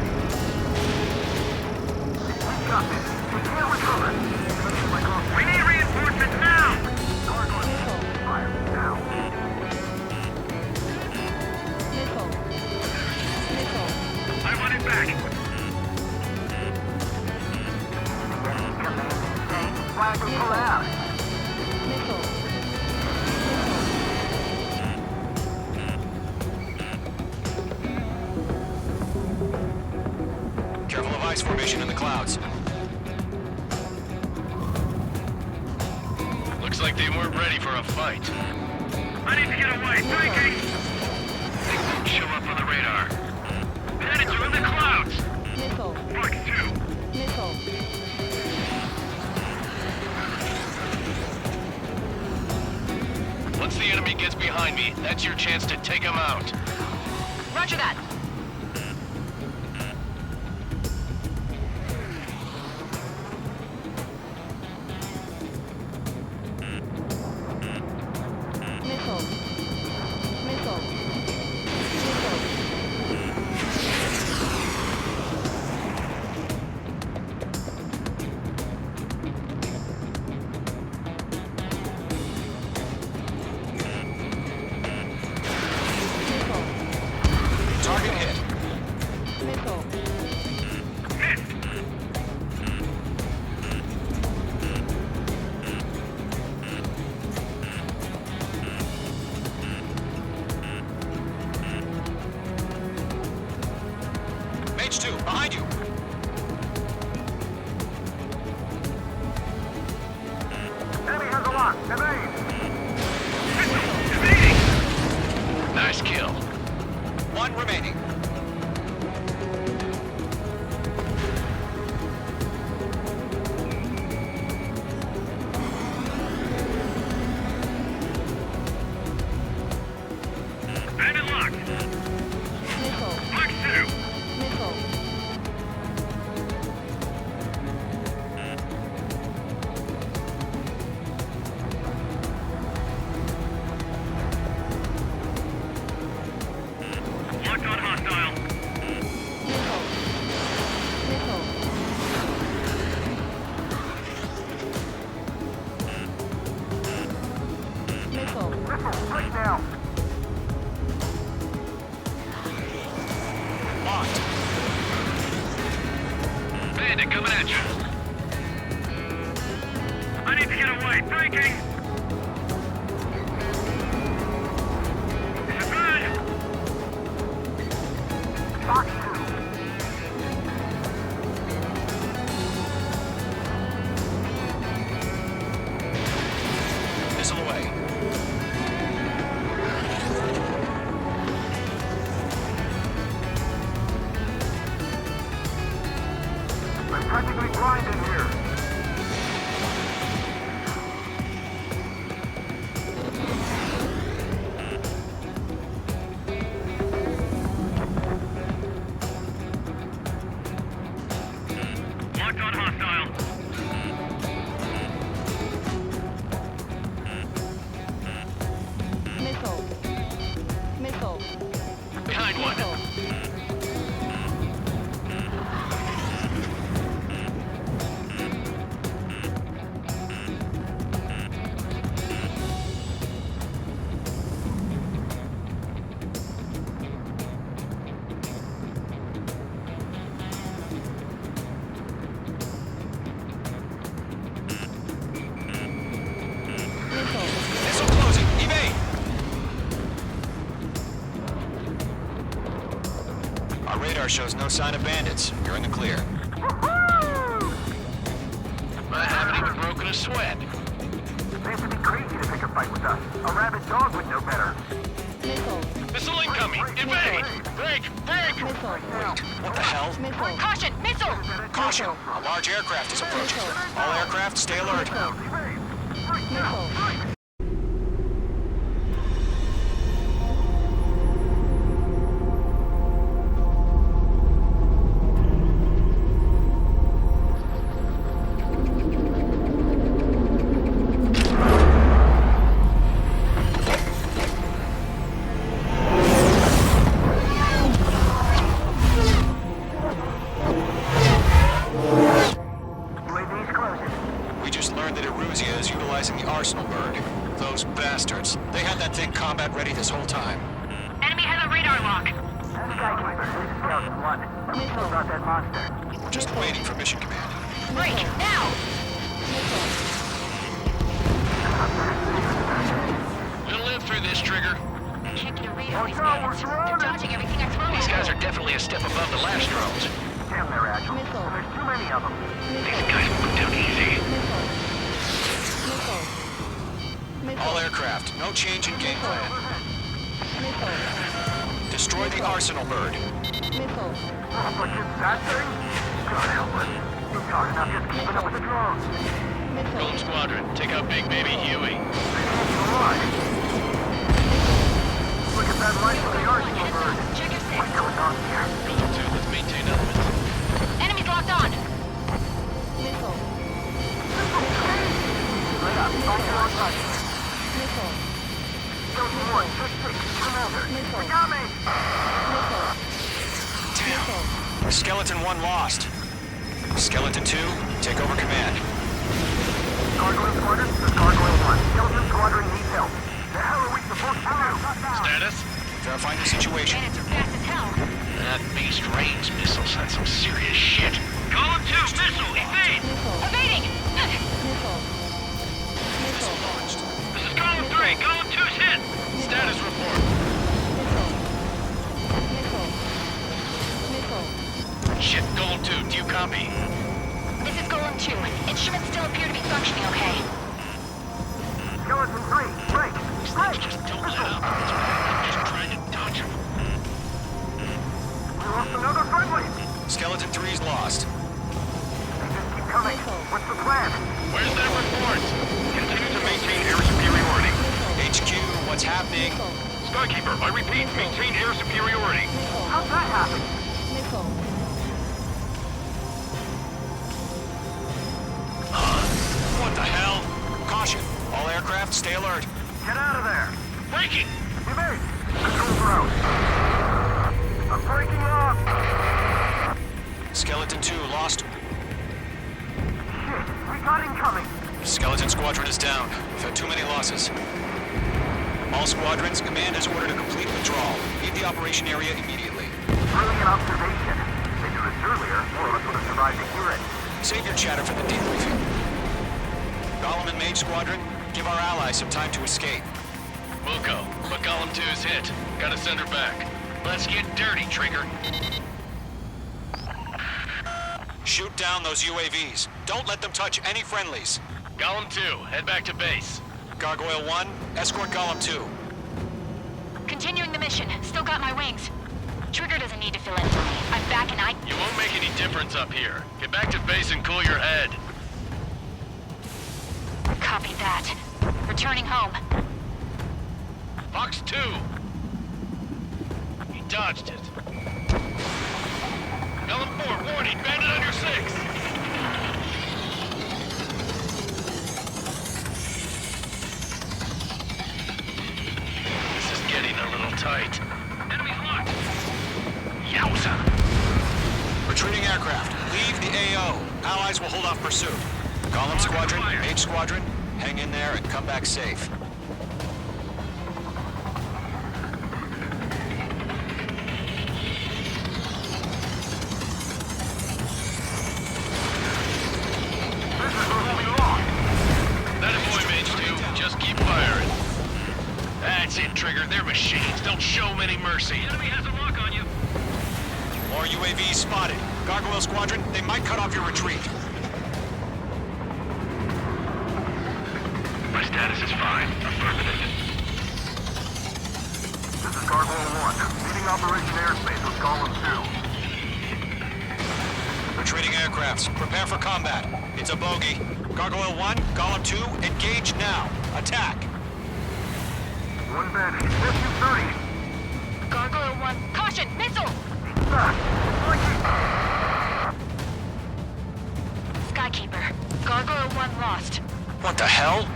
We need reinforcements now. Fire now. Missile. Missile. I want it back. Flag will pull out. Missile. Careful of ice formation in the clouds. Looks like they weren't ready for a fight. I need to get away. Breaking. They won't show up on the radar. Bandits are in the clouds. Missile. Fox 2. Missile. Once the enemy gets behind me, that's your chance to take him out. Roger that. Missile. Missile. Missile. Target H2, behind you! Enemy has a lock. Evade! Nice kill. One remaining. Bandit lock. Missile. Mark 2. Missile. Locked on hostile. Missile. Missile. Missile. Missile, right now. Locked. Bandit coming at you. I need to get away. Breaking. This is good. Fox 2. Missile away. I'm practically blind in here. Locked on hostile. Missile. Missile. Behind one. Missile. Missile. Missile closing. Evade! Our radar shows no sign of bandits. You're in the clear. I haven't even broken a sweat. They have to be crazy to pick a fight with us. A rabid dog would know better. Missile. Missile incoming. Evade! Break! Break! Missile. What the hell? Missile. Caution! Missile! Caution! A large aircraft is approaching. All aircraft, stay alert. Missile. UAV's closing. We just learned that Eruzia is utilizing the Arsenal bird. Those bastards. They had that thing combat ready this whole time. Enemy has a radar lock. Skykeeper, this is Scout 1. Missile about that monster. We're just waiting for mission command. Break! Now! We'll live through this, Trigger. I can't get a read on these bandits. They're dodging everything I throw These at guys them. are definitely a step above the last drones. Damn, they're agile. Missile. And there's too many of them. These guys won't go down easy. Missile. Missile. Missile. All aircraft, no change in game plan. Missile. Destroy the Arsenal bird. Missile. But just that thing? God help us. It's hard enough just keeping up with the drones. Missile. Golden Squadron, take out Big Baby Huey. Look at that light from the Arsenal bird. Check your What's six. going on here? Golden 2, let's maintain elements. Enemies locked on. Missile. Right up. On your own right. Missile. Delta 1, just take Commander. Missile. We got me! Missile. Damn. Skeleton 1 lost. Skeleton 2, take over command. Gargoyle Squadron, this is Gargoyle 1. Skeleton Squadron needs help. The hell are we supposed to do? Status? Verifying the situation. Bandits are fast as hell. That beast range missiles had some serious shit. Column 2, missile, evade! Missile. Evading! Missile. Missile. Launched. This is Column 3, Column 2's hit! Status report. Missile. Missile. Missile. Skykeeper, I repeat, maintain air superiority. How's that happen? Nickel. What the hell? Caution. All aircraft, stay alert. Get out of there! Breaking! Hey, controls are out. I'm breaking off. Skeleton 2 lost. Shit, we got incoming. Skeleton Squadron is down. We've had too many losses. All squadrons, command has ordered a complete withdrawal. Leave the operation area immediately. Brilliant observation. If they knew this earlier, more of us would have survived to hear it. Save your chatter for the debriefing. Gollum and Mage Squadron, give our allies some time to escape. Wilco, but Golem 2's hit. Gotta send her back. Let's get dirty, Trigger. Shoot down those UAVs. Don't let them touch any friendlies. Golem 2, head back to base. Gargoyle 1, escort Gollum 2. Continuing the mission. Still got my wings. Trigger doesn't need to fill in for me. I'm back and You won't make any difference up here. Get back to base and cool your head. Copy that. Returning home. Fox 2! He dodged it. Golem 4, warning, bandit on your 6! This is getting a little tight. Enemy's locked! Yowza! Retreating aircraft, leave the AO. Allies will hold off pursuit. Gollum Squadron, Mage Squadron, hang in there and come back safe. That's it, Trigger. They're machines. Don't show them any mercy. The enemy has a lock on you. More UAVs spotted. Gargoyle Squadron, they might cut off your retreat. My status is fine. Affirmative. This is Gargoyle 1, leading Operation Airspace with Gollum 2. Retreating aircrafts, prepare for combat. It's a bogey. Gargoyle 1, Gollum 2, engage now. Attack. One bandit, SU-30. Gargoyle 1. Caution! Missile! Skykeeper. Gargoyle 1 lost. What the hell?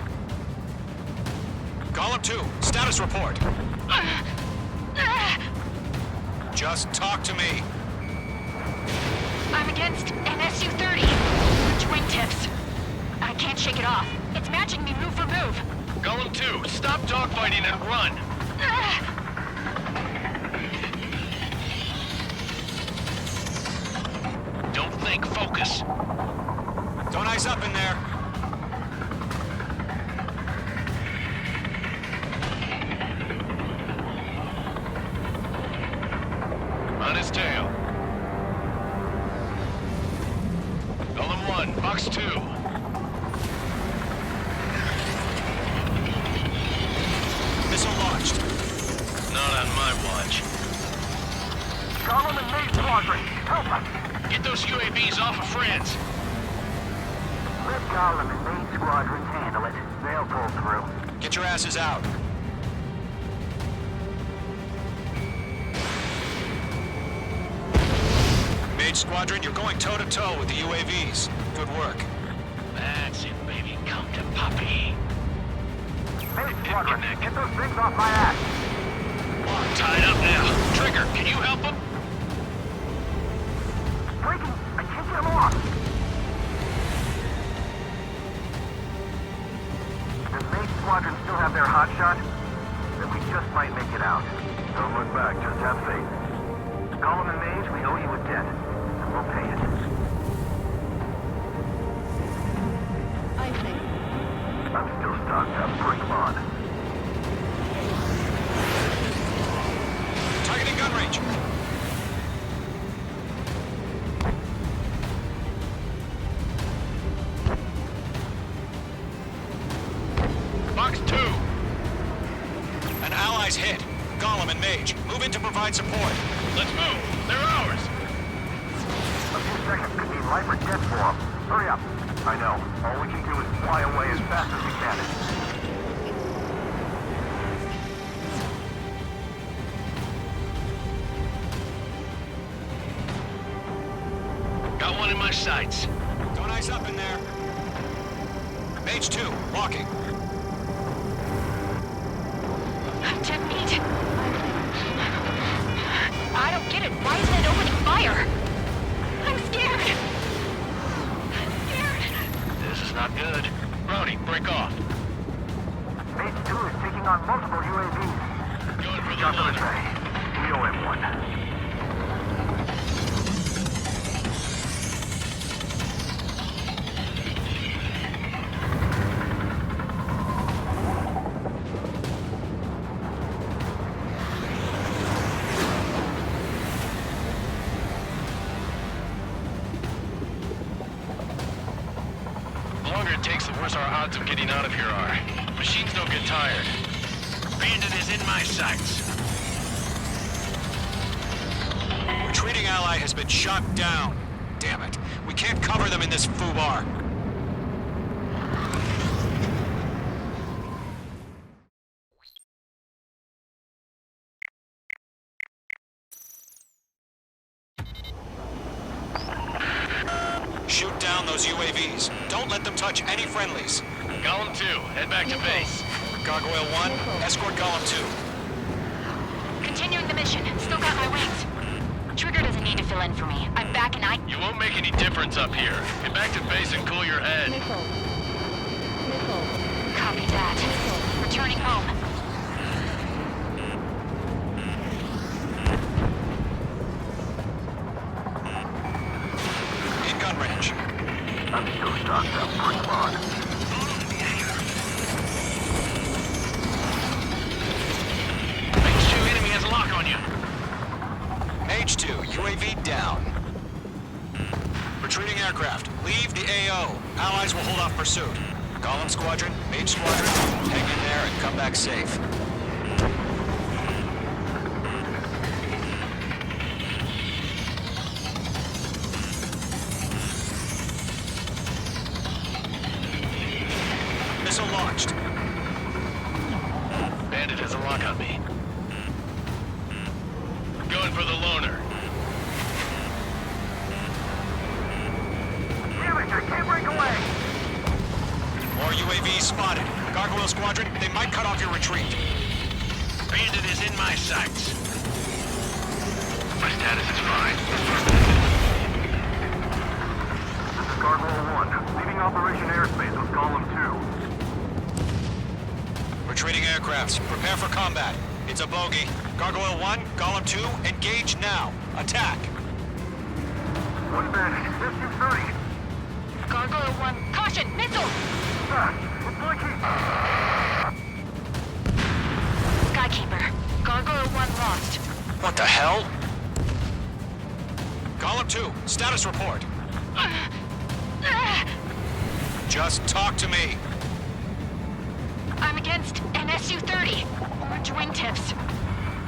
Gollum 2, status report. Just talk to me. I'm against an SU-30. Which wingtips? I can't shake it off. It's matching me move for move. Golem 2, stop dogfighting and run! Don't think, focus. Don't ice up in there. On his tail. Golem 1, Fox 2. Missile launched. Not on my watch. Gollum and Mage Squadron, help us! Get those UAVs off of France. Let Gollum and Mage Squadrons handle it. They'll pull through. Get your asses out. Mage Squadron, you're going toe-to-toe with the UAVs. Good work. That's it, baby. Come to Puppy. Mage Squadron, get those things off my ass! Tied up now. Trigger, can you help him? Breaking! I can't get them off! Does Mage Squadron still have their hotshot? Then we just might make it out. Don't look back, just have faith. Gollum and Mage, we owe you a debt. And we'll pay it. I think. I'm still stocked up. Bring them on. Targeting gun range. Fox 2. An ally's hit. Gollum and Mage, move in to provide support. Let's move. They're ours. A few seconds could mean life or death for them. Hurry up. I know. All we can do is fly away as fast as we can. sights. Don't ice up in there. Mage 2, walking. I'm dead meat. I don't get it. Why isn't it opening fire? I'm scared. I'm scared. This is not good. Brody, break off. Mage 2 is taking on multiple UAVs. Going for the Got them loader. ready. We owe him one. The longer it takes, the worse our odds of getting out of here are. Machines don't get tired. Bandit is in my sights. Retreating ally has been shot down. Damn it. We can't cover them in this foobar. Shoot down those UAVs. Don't let them touch any friendlies. Golem 2, head back to base. Gargoyle 1, escort Golem 2. Continuing the mission. Still got my wings. Trigger doesn't need to fill in for me. I'm back and You won't make any difference up here. Get back to base and cool your head. Nickel. Nickel. Copy that. Returning home. In gun range. I'm still stocked up. Push them on. Mage 2, enemy has a lock on you. Mage 2, UAV down. Retreating aircraft. Leave the AO. Allies will hold off pursuit. Golem Squadron, Mage Squadron, hang in there and come back safe. Missile launched. Bandit has a lock on me. Going for the loner. Damn it, I can't break away. More UAVs spotted. Gargoyle Squadron, they might cut off your retreat. Bandit is in my sights. My status is fine. This is Gargoyle 1, leaving Operation Airspace with Golem 2. Retreating aircrafts, prepare for combat. It's a bogey. Gargoyle 1, Golem 2, engage now. Attack. One bandit, SU-30. Gargoyle 1. Caution! Missile! It's blinking. Skykeeper. Gargoyle 1 lost. What the hell? Golem 2, status report. Just talk to me. I'm against an SU-30. Orange wingtips.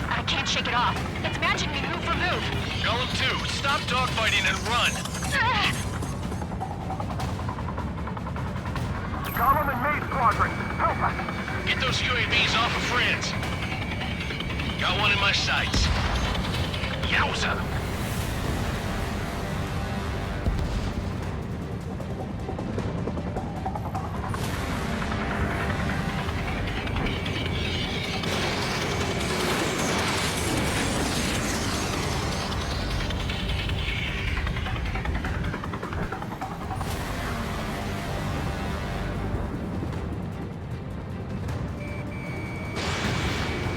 I can't shake it off. It's matching me move for move. Golem 2, stop dogfighting and run. Golem and Mage Squadron, help us. Get those UAVs off of friends. Got one in my sights. Yowza.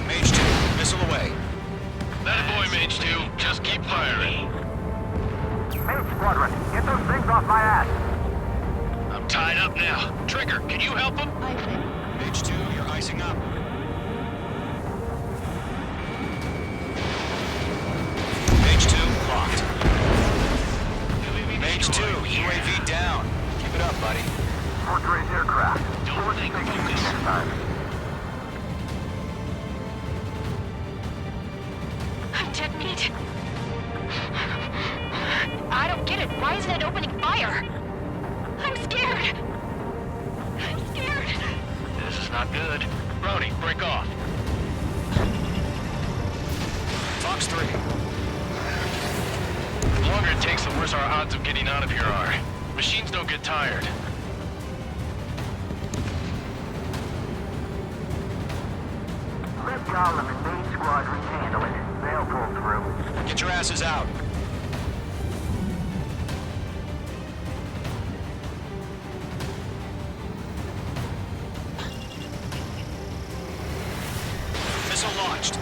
Mage 2, missile away. That boy, Mage 2. Just keep firing. Mage Squadron, get those things off my ass. I'm tied up now. Trigger, can you help him? I think. Mage 2, you're icing up. Mage 2, locked. Mage 2, UAV down. Keep it up, buddy. Portrays aircraft. Don't Forward think station focus. next time. I'm dead meat. I don't get it. Why isn't it opening fire? I'm scared. I'm scared. This is not good. Brody, break off. Fox 3. longer it takes, the worse our odds of getting out of here are. Machines don't get tired. Let Gollum and main squadron handle it. They'll pull through. Get your asses out. Missile launched.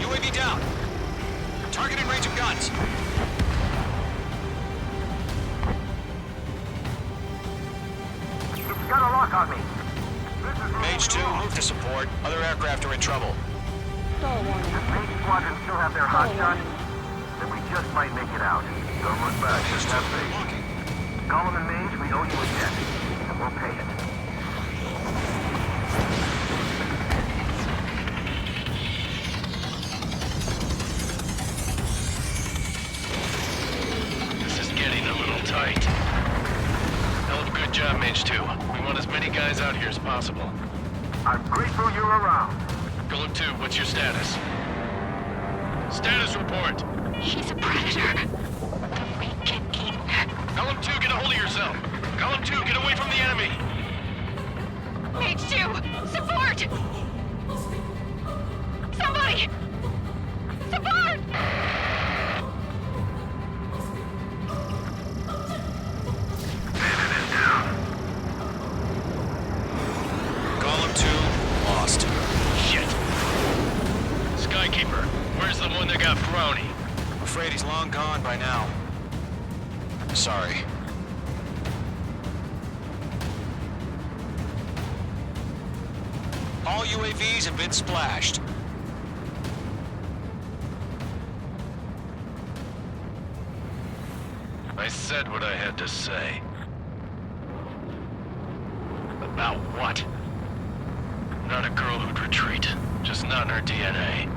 UAV down. Target in range of guns. It's got a lock on me. Mage 2, move to support. Other aircraft are in trouble. Stall warning. Does main squadron still have their hot Stall shot? warning. Then we just might make it out. Don't look back, just have faith. Gollum and Mage, we owe you a debt, and we'll pay it. This is getting a little tight. Hell of a good job, Mage 2. We want as many guys out here as possible. I'm grateful you're around. Golem 2, what's your status? Status report. He's a predator. We can eat. Golem 2, get a hold of yourself. Golem 2, get away from the enemy. Mage 2, support! Somebody! Support! Golem 2, lost. Shit. Skykeeper, where's the one that got brownie? I'm afraid he's long gone by now. Sorry. All UAVs have been splashed. I said what I had to say. About what? Not a girl who'd retreat. Just not in her DNA.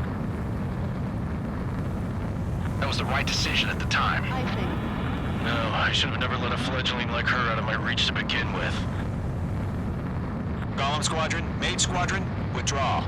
That was the right decision at the time. I think. No, I should have never let a fledgling like her out of my reach to begin with. Golem Squadron, Mage Squadron, withdraw.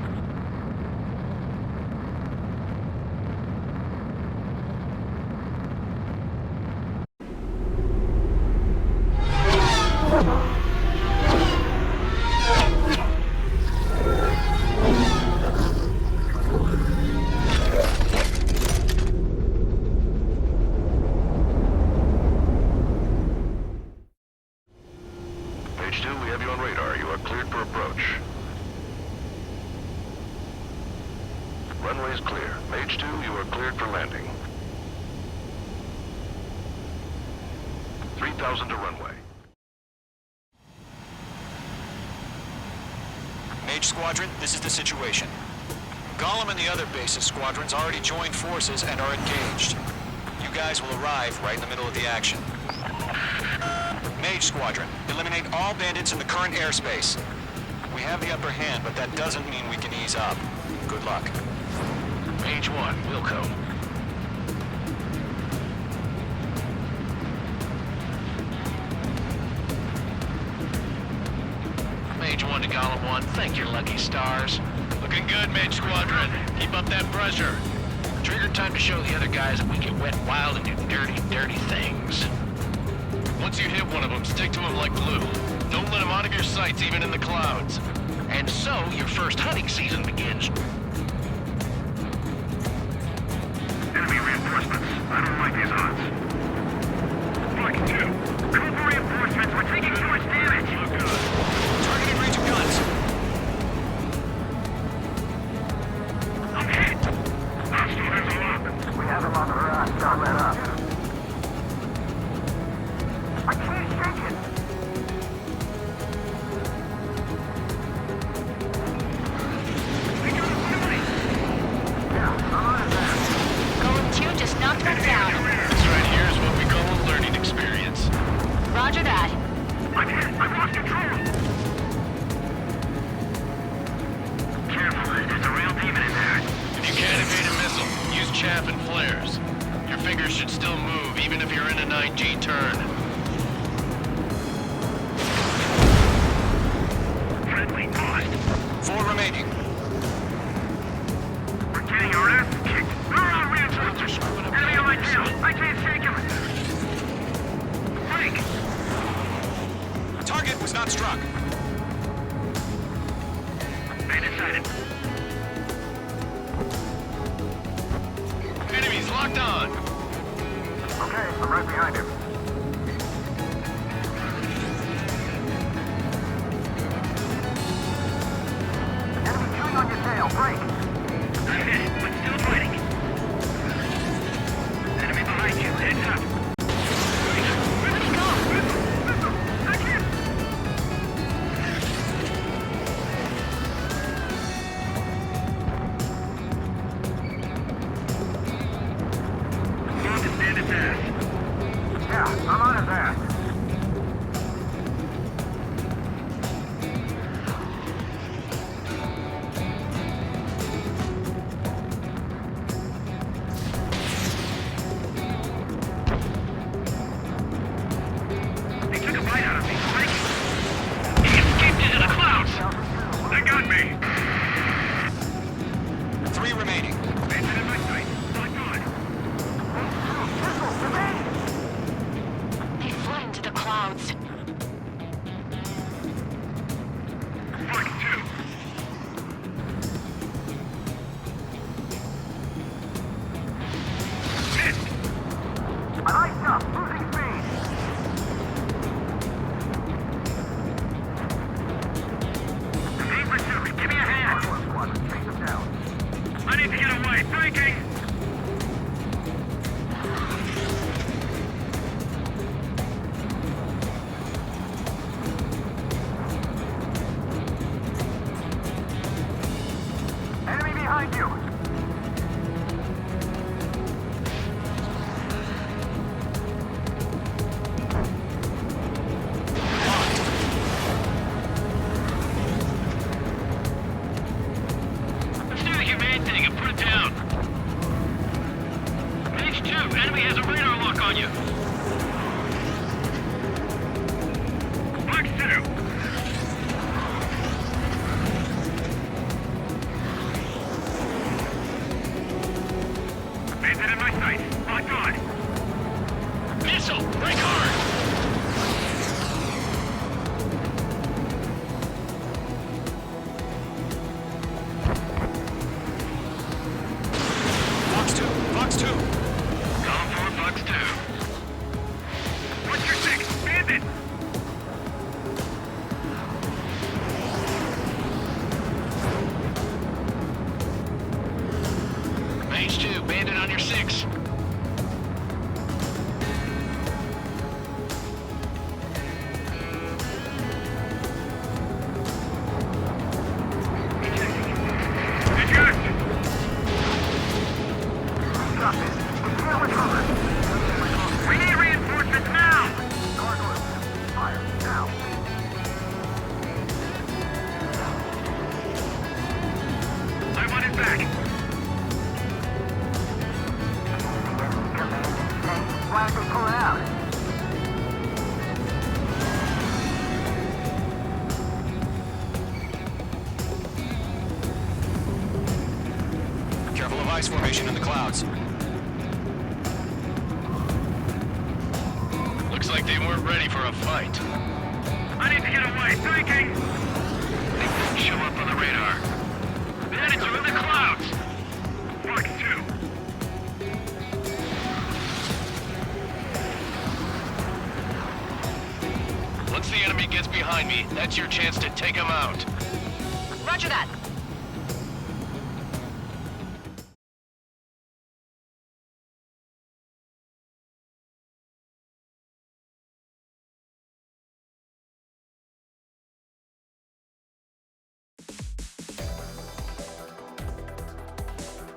Mage 2, we have you on radar. You are cleared for approach. Runway is clear. Mage 2, you are cleared for landing. 3,000 to runway. Mage Squadron, this is the situation. Gollum and the other base's squadrons already joined forces and are engaged. You guys will arrive right in the middle of the action. Mage Squadron, eliminate all bandits in the current airspace. We have the upper hand, but that doesn't mean we can ease up. Good luck. Mage 1, Wilco. Mage 1 to Golem 1, thank your lucky stars. Looking good, Mage Squadron. Keep up that pressure. Trigger time to show the other guys that we can wet wild and do dirty, dirty things. Once you hit one of them, stick to him like glue. Don't let him out of your sights, even in the clouds. And so, your first hunting season begins. Enemy reinforcements. I don't like these odds. Fuck 2. Call for reinforcements. We're taking too much damage. Look good. Target in range of guns. I'm hit. Hostile has a lock. We have him on the run. Don't let up. I can't shake it. Yeah, I'm on it there. Golem 2 just knocked them down. This right here is what we call a learning experience. Roger that. I'm hit. I've lost control. Careful. There's a real demon in there. If you can't evade a missile, use chaff and flares. Your fingers should still move, even if you're in a 9G turn. Friendly lost. 4 remaining. We're getting our ass kicked. target was not struck. Bandit sighted. Enemies locked on. Okay, I'm right behind him. Enemy chewing on your tail. Break. I'm hit, but still fighting. Enemy behind you. Heads up. Where did he go? Missile! I can't! Found his bandit's ass. Yeah, I'm on his ass. They took a bite out of me. Mike. He escaped into the clouds. They got me. 3 remaining. Bandit in my sight. Locked on. They flew into the clouds. Mark 2. Missed. I like up. Losing speed. Aim pursuit. Give me a hand. Chase him down. I need to get away. Breaking. Enemy behind you. Let's do the humane thing and put it down. Page 2, enemy has a radar lock on you. Mark 2. Bandit in my sight. Locked on. Missile, break hard. Fox 2. Fox 2. Calling for Fox 2. What's your 6? Bandit. Page 2, bandit on your 6. Adjust. Stop it. We're covered. We need reinforcements now. Gargoyle. Fire. Now. I want it back. Why don't they pull it out? Careful of ice formation in the clouds. Looks like they weren't ready for a fight. I need to get away. Breaking. They didn't show up on the radar. Bandits are in the clouds. Mark 2. Once the enemy gets behind me, that's your chance to take them out. Roger that.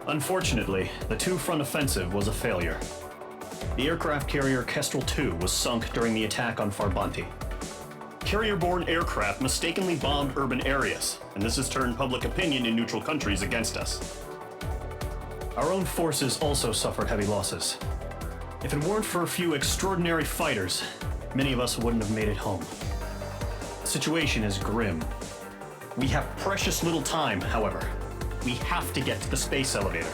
Unfortunately, the two-front offensive was a failure. The aircraft carrier Kestrel II was sunk during the attack on Farbanti. Carrier-borne aircraft mistakenly bombed urban areas, and this has turned public opinion in neutral countries against us. Our own forces also suffered heavy losses. If it weren't for a few extraordinary fighters, many of us wouldn't have made it home. The situation is grim. We have precious little time, however. We have to get to the space elevator.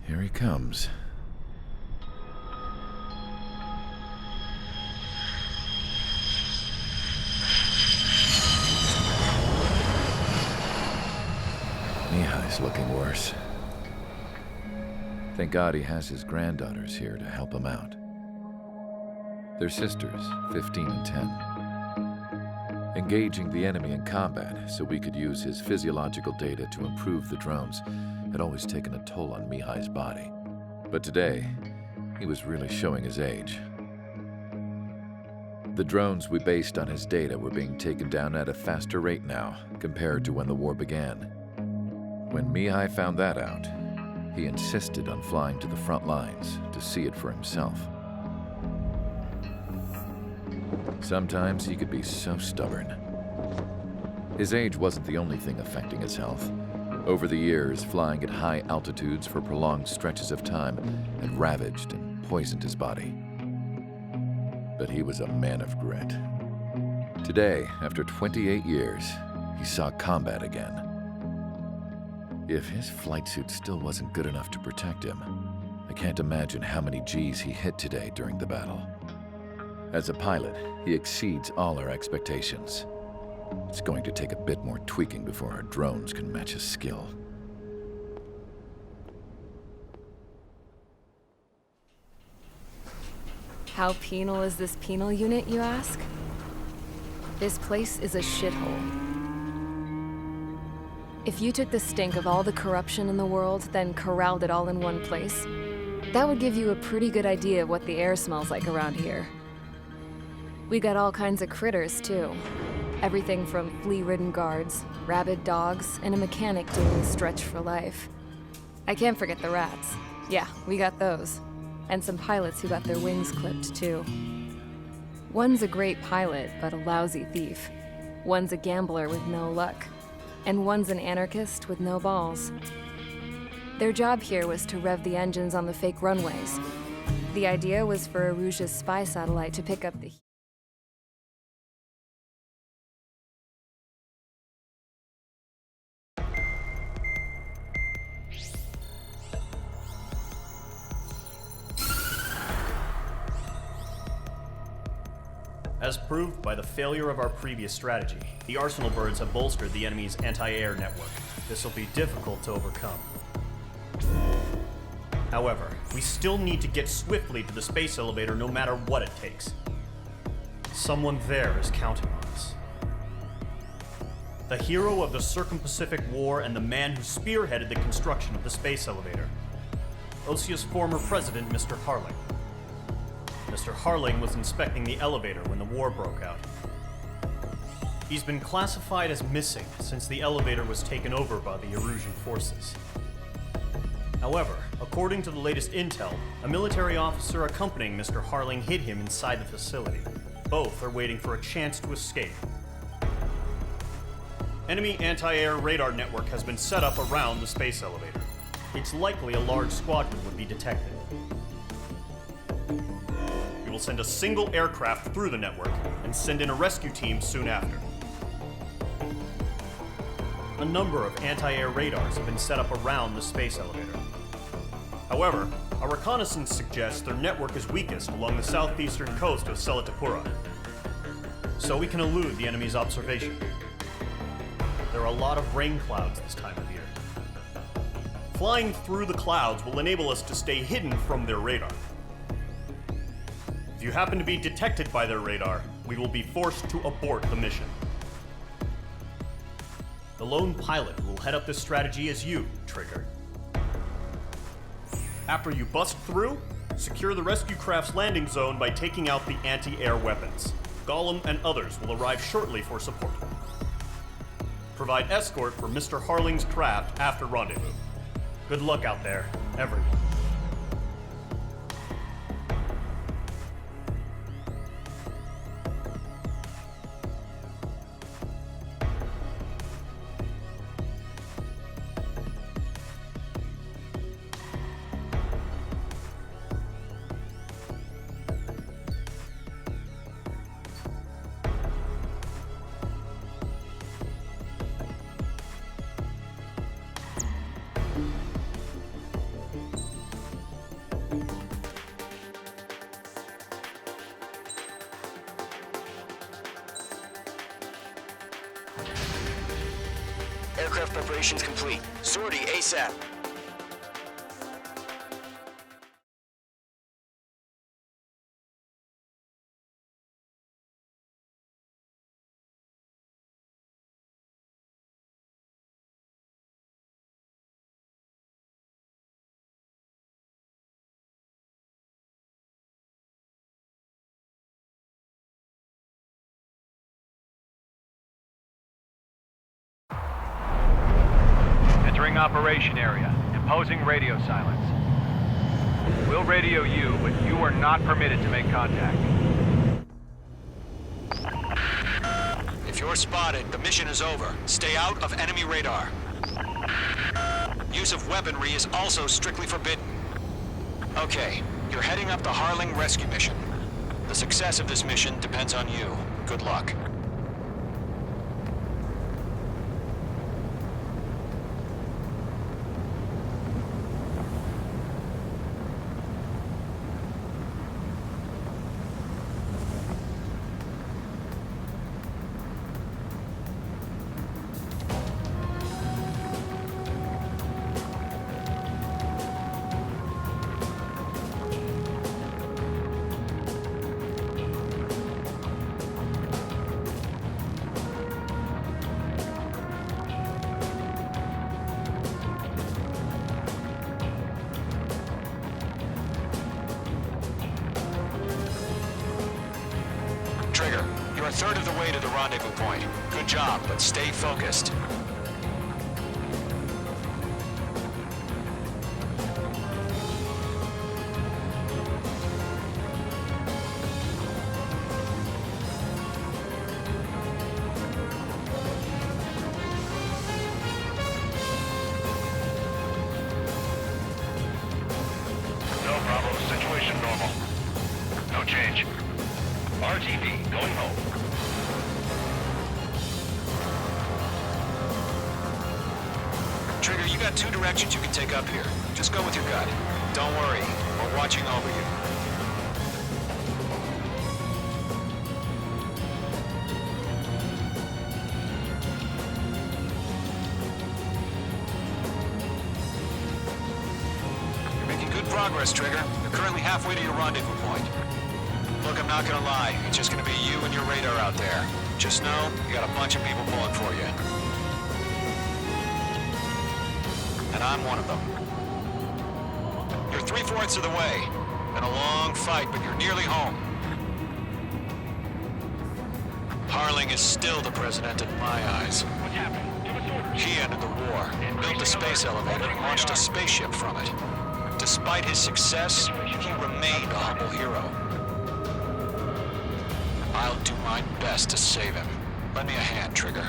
Here he comes. Mihai's looking worse. Thank God he has his granddaughters here to help him out. They're sisters, 15 and 10. Engaging the enemy in combat so we could use his physiological data to improve the drones had always taken a toll on Mihai's body. But today, he was really showing his age. The drones we based on his data were being taken down at a faster rate now compared to when the war began. When Mihai found that out, he insisted on flying to the front lines to see it for himself. Sometimes he could be so stubborn. His age wasn't the only thing affecting his health. Over the years, flying at high altitudes for prolonged stretches of time had ravaged and poisoned his body. But he was a man of grit. Today, after 28 years, he saw combat again. If his flight suit still wasn't good enough to protect him, I can't imagine how many G's he hit today during the battle. As a pilot, he exceeds all our expectations. It's going to take a bit more tweaking before our drones can match his skill. How penal is this penal unit, you ask? This place is a shithole. If you took the stink of all the corruption in the world, then corralled it all in one place, that would give you a pretty good idea of what the air smells like around here. We got all kinds of critters, too. Everything from flea-ridden guards, rabid dogs, and a mechanic doing the stretch for life. I can't forget the rats. Yeah, we got those. And some pilots who got their wings clipped, too. One's a great pilot, but a lousy thief. One's a gambler with no luck. And one's an anarchist with no balls. Their job here was to rev the engines on the fake runways. The idea was for Erusia's spy satellite to pick up the As proved by the failure of our previous strategy, the Arsenal birds have bolstered the enemy's anti-air network. This will be difficult to overcome. However, we still need to get swiftly to the space elevator no matter what it takes. Someone there is counting on us. The hero of the Circum-Pacific War and the man who spearheaded the construction of the space elevator. Osia's former president, Mr. Harling. Mr. Harling was inspecting the elevator when the war broke out. He's been classified as missing since the elevator was taken over by the Erusian forces. However, according to the latest intel, a military officer accompanying Mr. Harling hid him inside the facility. Both are waiting for a chance to escape. Enemy anti-air radar network has been set up around the space elevator. It's likely a large squadron would be detected. We will send a single aircraft through the network and send in a rescue team soon after. A number of anti-air radars have been set up around the space elevator. However, our reconnaissance suggests their network is weakest along the southeastern coast of Selatapura, so we can elude the enemy's observation. There are a lot of rain clouds this time of year. Flying through the clouds will enable us to stay hidden from their radar. If you happen to be detected by their radar, we will be forced to abort the mission. The lone pilot who will head up this strategy is you, Trigger. After you bust through, secure the rescue craft's landing zone by taking out the anti-air weapons. Gollum and others will arrive shortly for support. Provide escort for Mr. Harling's craft after rendezvous. Good luck out there, everyone. Aircraft preparations complete. Sortie ASAP. Entering operation area. Imposing radio silence. We'll radio you, but you are not permitted to make contact. If you're spotted, the mission is over. Stay out of enemy radar. Use of weaponry is also strictly forbidden. Okay, you're heading up the Harling rescue mission. The success of this mission depends on you. Good luck. Trigger, you're a third of the way to the rendezvous point. Good job, but stay focused. No problem. Situation normal. No change. RTB, going home. Trigger, you got two directions you can take up here. Just go with your gut. Don't worry, we're watching over you. You're making good progress, Trigger. You're currently halfway to your rendezvous point. Look, I'm not gonna lie. It's just gonna be you and your radar out there. Just know, you got a bunch of people pulling for you. And I'm one of them. You're 3/4 of the way. Been a long fight, but you're nearly home. Harling is still the president in my eyes. What's happened? Give us orders. He ended the war, built a space elevator, and launched a spaceship from it. Despite his success, he remained a humble hero. I'll do my best to save him. Lend me a hand, Trigger.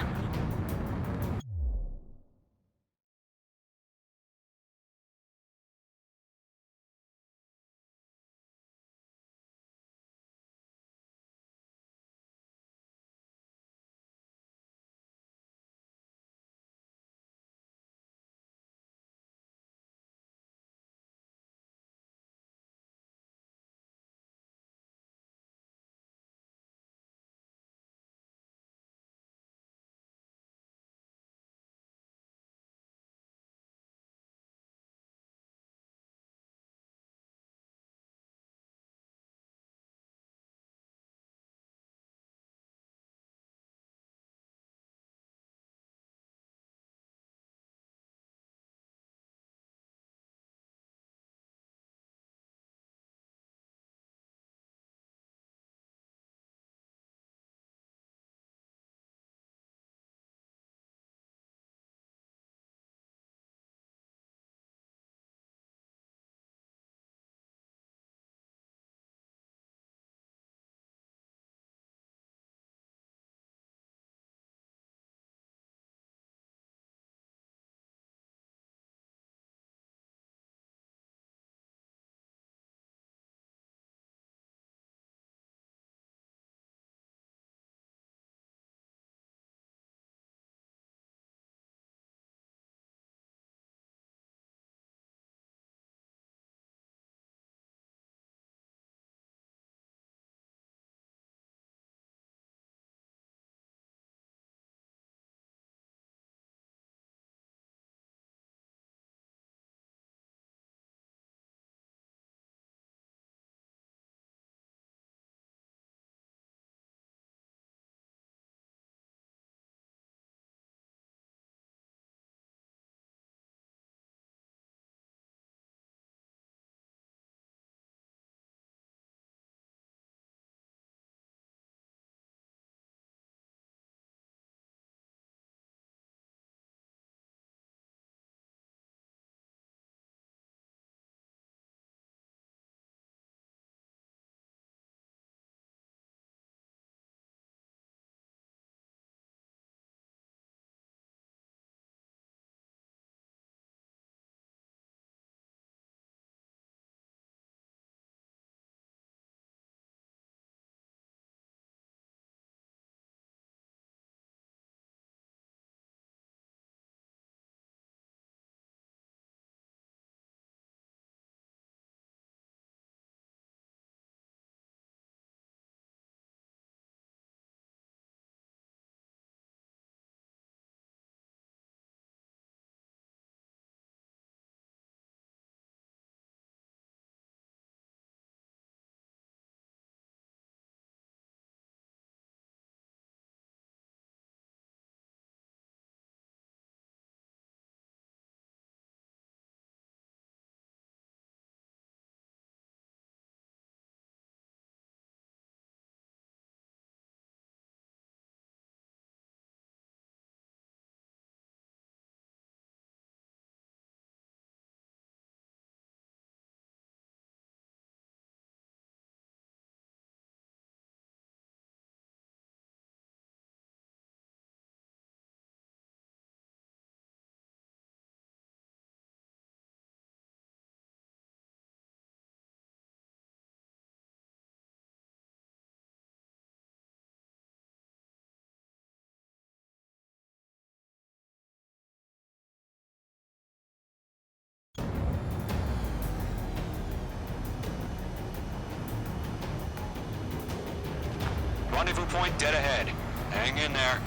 point dead ahead. Hang in there.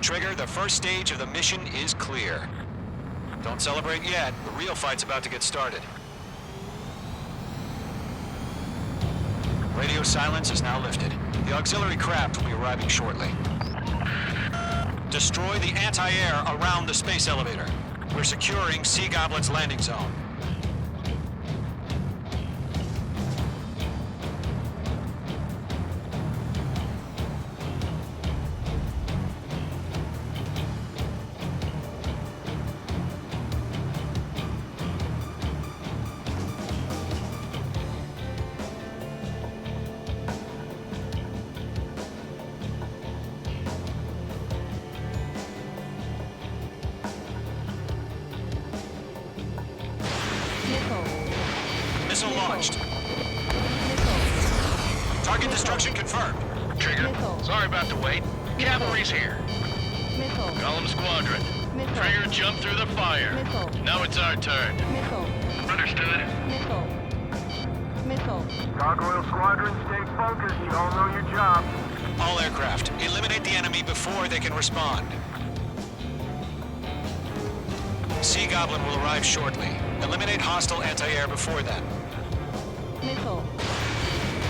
Trigger, the first stage of the mission is clear. Don't celebrate yet. The real fight's about to get started. Radio silence is now lifted. The auxiliary craft will be arriving shortly. Destroy the anti-air around the space elevator. We're securing Sea Goblin's landing zone. Missile launched. Target destruction confirmed. Trigger, sorry about the wait. Cavalry's here. Golem Squadron. Trigger jumped through the fire. Now it's our turn. Understood. Gargoyle Squadron, stay focused. You all know your job. All aircraft, eliminate the enemy before they can respond. Sea Goblin will arrive shortly. Eliminate hostile anti-air before then.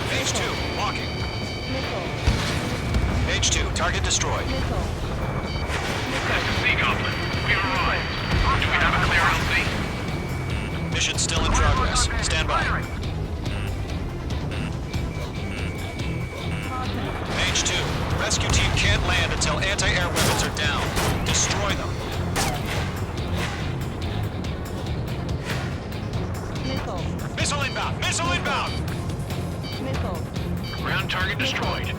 Page 2, walking. Page 2, target destroyed. Sea Goblin, we arrived. Do we have a clear LZ? Mission still in progress. Stand by. Page 2, rescue team can't land until anti-air weapons are down. Destroy them. Missile inbound! Missile inbound! Ground target destroyed.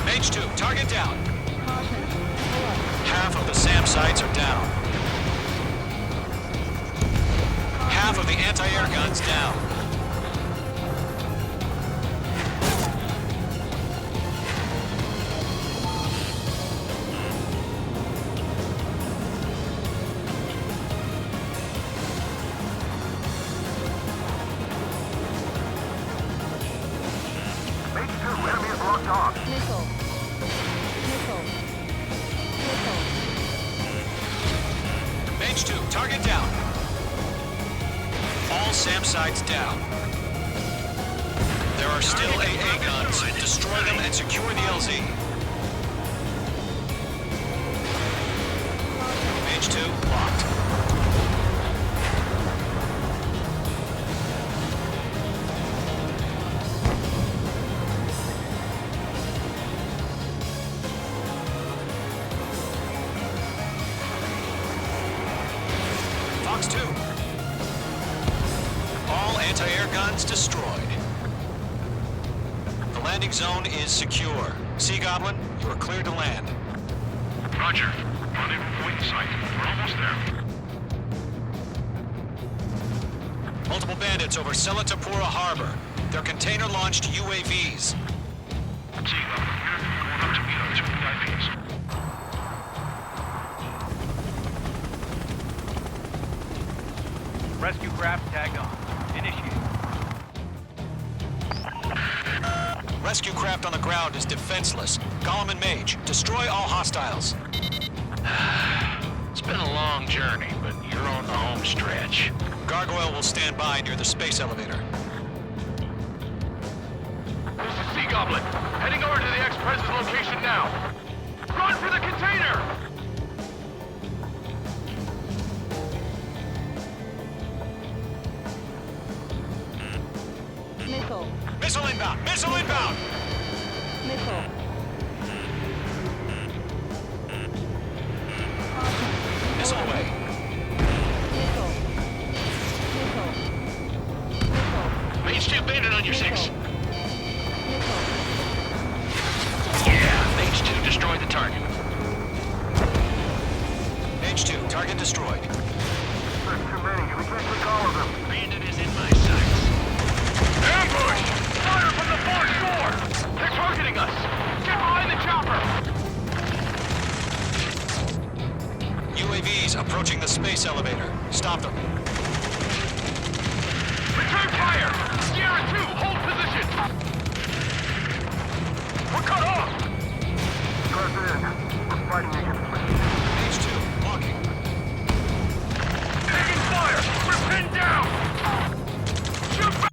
Page 2, target down. Half of the SAM sites are down. Half of the anti-air guns down. Page 2, enemy is locked off. Page 2, target down. All SAM sites down. There are still AA guns. Destroy them and secure the LZ. Page 2, locked. Fox 2. All anti-air guns destroyed. The landing zone is secure. Sea Goblin, you are cleared to land. Roger. Rendezvous point in sight. We're almost there. Multiple bandits over Selatapura Harbor. They're container-launched UAVs. Sea Goblin, we're going up to meet our two VIPs. Rescue craft tagged on. Initiate. Rescue craft on the ground is defenseless. Golem and Mage, destroy all hostiles. It's been a long journey, but you're on the home stretch. Gargoyle will stand by near the space elevator. This is Sea Goblin. Heading over to the Express's location now. Run for the container! Missile inbound! Missile inbound! Missile away. Mage 2 bandit on your 6. Yeah, Mage 2 destroyed the target. Mage 2, target destroyed. There's too many. We can't take all of them. Bandit is in my sights. Ambush! Fire fire from the far shore! They're targeting us! Get behind the chopper! UAVs approaching the space elevator. Stop them. Return fire! Sierra 2, hold position! We're cut off! Press in. We're fighting against H2, locking. Taking fire! We're pinned down! Shoot back!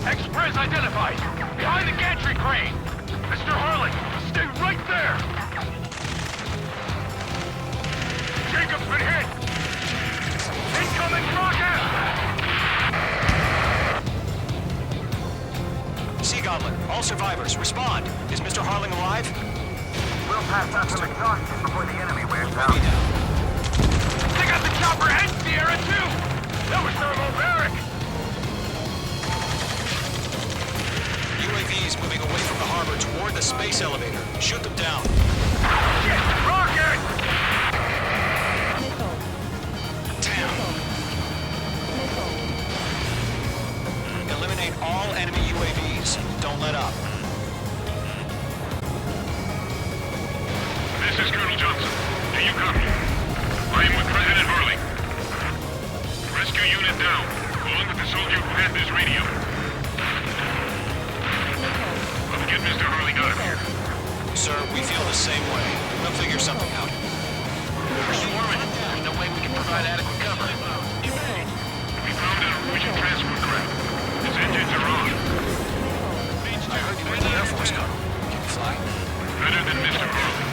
Express identified! Behind the gantry crane! Mr. Harling, stay right there! Jacob's been hit! Incoming rocket! Sea Goblin, all survivors, respond. Is Mr. Harling alive? We'll pass out some exhaustion before the enemy wears out. They got the chopper and Sierra too! That was thermobaric! UAVs moving away from the harbor toward the space elevator. Shoot them down. Shit! Rocket! Missile. Damn. Missile. Eliminate all enemy UAVs. Don't let up. This is Colonel Johnson. Do you copy? I am with President Harling. Rescue unit down, along with the soldier who had this radio. Let's get Mr. Harling out of here. Sir, we feel the same way. We'll figure something out. We're swarming. There's no way we can provide adequate cover. We found an Erusian transport craft. Its engines are on. I heard you were in the Air Force, Colonel. Can you fly? Better than Mr. Harling.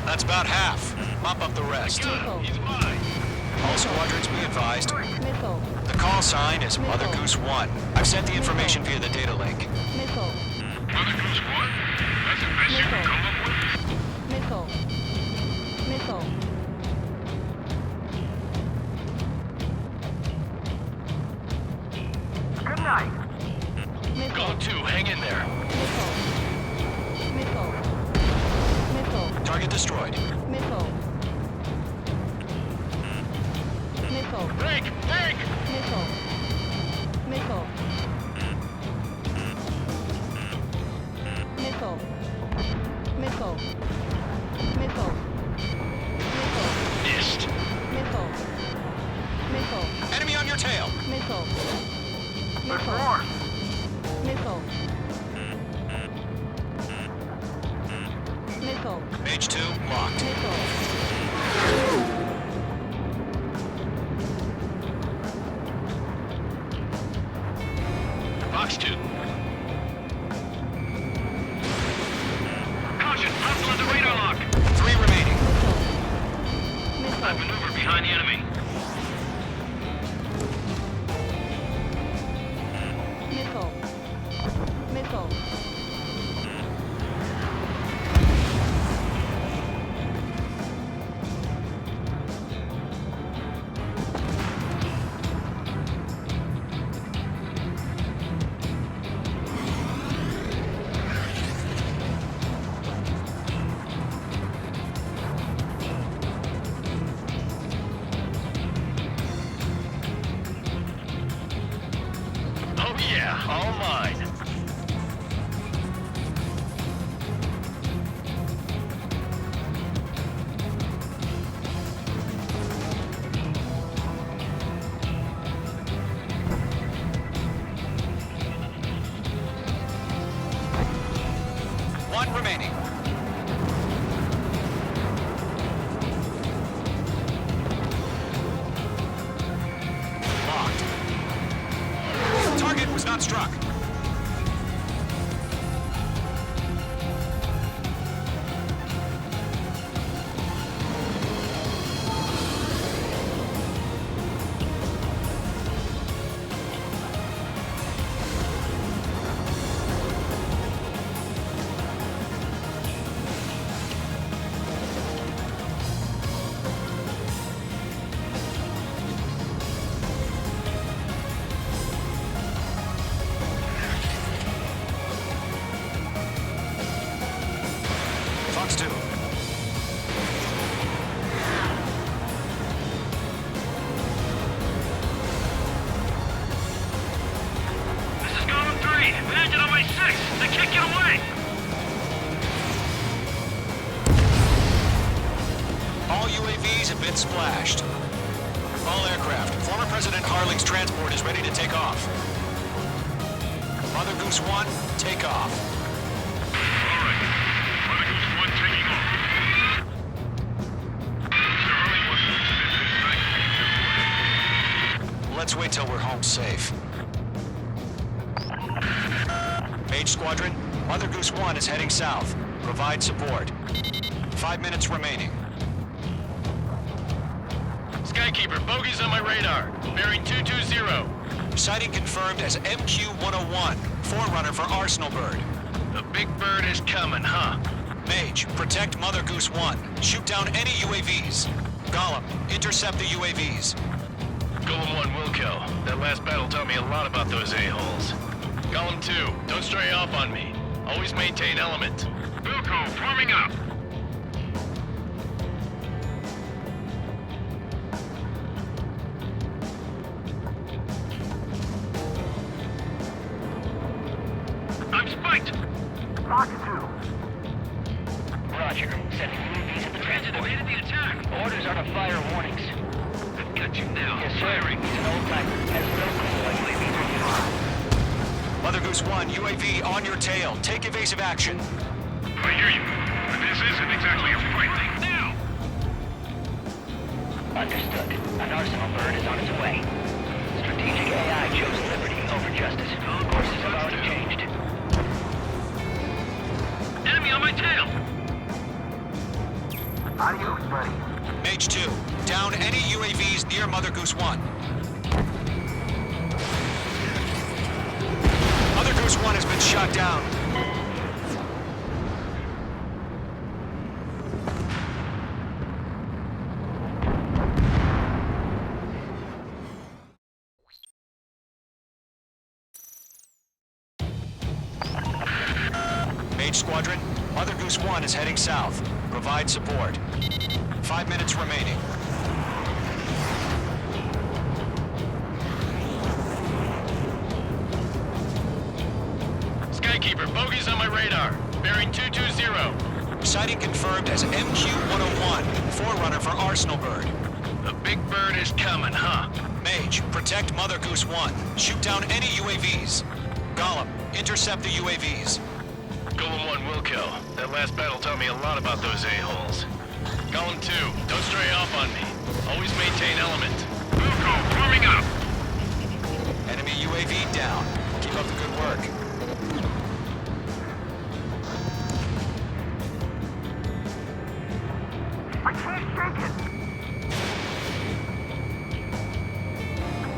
That's about half. Mop up the rest. He's mine. All squadrons be advised. Missile. The call sign is Mother Goose 1. I've sent the information via the data link. Missile. Mother Goose 1? That's the best you can come up with? Missile. Missile. Good night. Missile. Go to, hang in there. Missile. Missile. Missile. Target destroyed. Missile. Missile. Break! Break! Missile. Missile. Missile. Missile. Missile. Missile. Missed. Missile. Missile. Enemy on your tail. Missile. There's Missile. more. Missile. Missile. Mage 2 locked. Missile. Box 2. Caution, hostile at the radar lock. 3 remaining. I maneuver behind the enemy. All mine. One remaining. Locked. Target was not struck. Fox 2. This is Golem 3. Landed on my 6. They can't get away. All UAVs have been splashed. All aircraft. Former President Harling's transport is ready to take off. Mother Goose 1, take off. All right. Mother Goose 1 taking off. Mr. Harling wants to submit his night. Let's wait till we're home safe. Mage Squadron, Mother Goose 1 is heading south. Provide support. 5 minutes remaining. Skykeeper, bogeys on my radar. Bearing 220. Sighting confirmed as MQ-101, forerunner for Arsenal Bird. The big bird is coming, huh? Mage, protect Mother Goose 1. Shoot down any UAVs. Gollum, intercept the UAVs. Golem 1 will kill. That last battle taught me a lot about those a-holes. Golem 2, don't stray off on me. Always maintain element. Wilco, forming up. I'm spiked. Fox 2. Roger. Sending UAVs at the transport. Evaded the attack. Orders are to fire warnings. I've got you now. Yes, sir. Firing. He's an old timer. Has no clue what UAVs are used. Mother Goose 1, UAV on your tail. Take evasive action. I hear you. But this isn't exactly a fight thing. Now! Understood. An Arsenal Bird is on its way. Strategic AI chose liberty over justice. Courses have already changed. Enemy on my tail! Adios, buddy. Mage 2, down any UAVs near Mother Goose 1. Mother Goose 1 has been shot down. Mage Squadron, Mother Goose 1 is heading south. Provide support. 5 minutes remaining. Skykeeper, bogeys on my radar. Bearing 220. Sighting confirmed as MQ-101, forerunner for Arsenal Bird. The big bird is coming, huh? Mage, protect Mother Goose 1. Shoot down any UAVs. Gollum, intercept the UAVs. Golem 1 will kill. That last battle taught me a lot about those a-holes. Golem 2, don't stray off on me. Always maintain element. Wilco, forming up. Enemy UAV down. Keep up the good work. I can't shake it.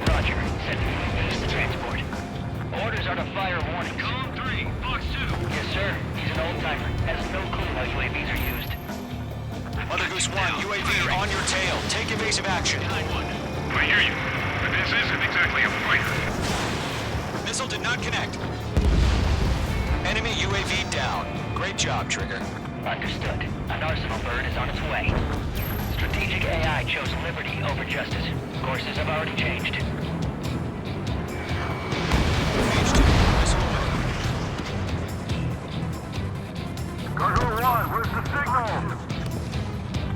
Roger. Sending UAVs to transport. Orders are to fire warnings. Golem 3, Fox 2. Yes, sir. He's an old timer. Has no clue how UAVs are used. Mother Goose 1, UAV on your tail. Take evasive action. I hear you. But this isn't exactly a fighter. Missile did not connect. Enemy UAV down. Great job, Trigger. Understood. An Arsenal Bird is on its way. Strategic AI chose liberty over justice. Courses have already changed. Mage 2, 1, where's the signal?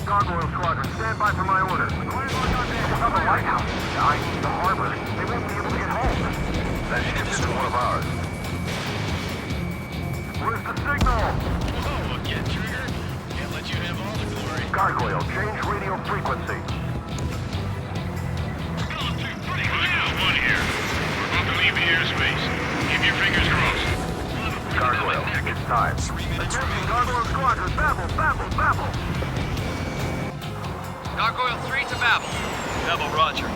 Gargoyle Squadron, stand by for my orders. It's on the lighthouse. I need the harbor. They won't be able to get home. That ship is one of ours. Where's the signal? Whoa, again, Trigger. Can't let you have all the glory. Gargoyle, change radio frequency. One here. We're about to leave the airspace. Keep your fingers crossed. Gargoyle, it's time. Attention, Gargoyle Squadron, Babel. Gargoyle 3 to Babel. Babel, roger.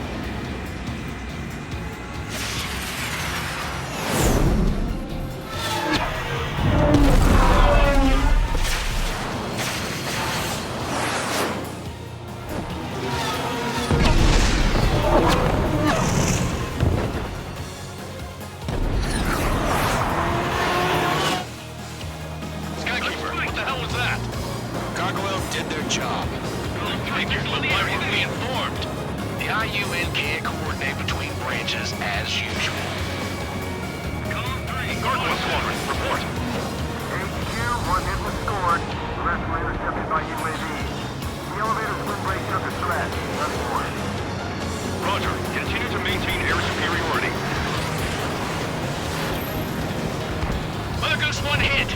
Skykeeper, what the hell was that? Gargoyle did their job. Figures, but why weren't we informed? The IUN can't coordinate between branches as usual. Gargoyle Squadron, report. HQ, 1 hit was scored. The rest were intercepted by UAV. The elevator's windbreak took a scratch. Nothing more. Roger. Continue to maintain air superiority. Mother Goose 1 hit.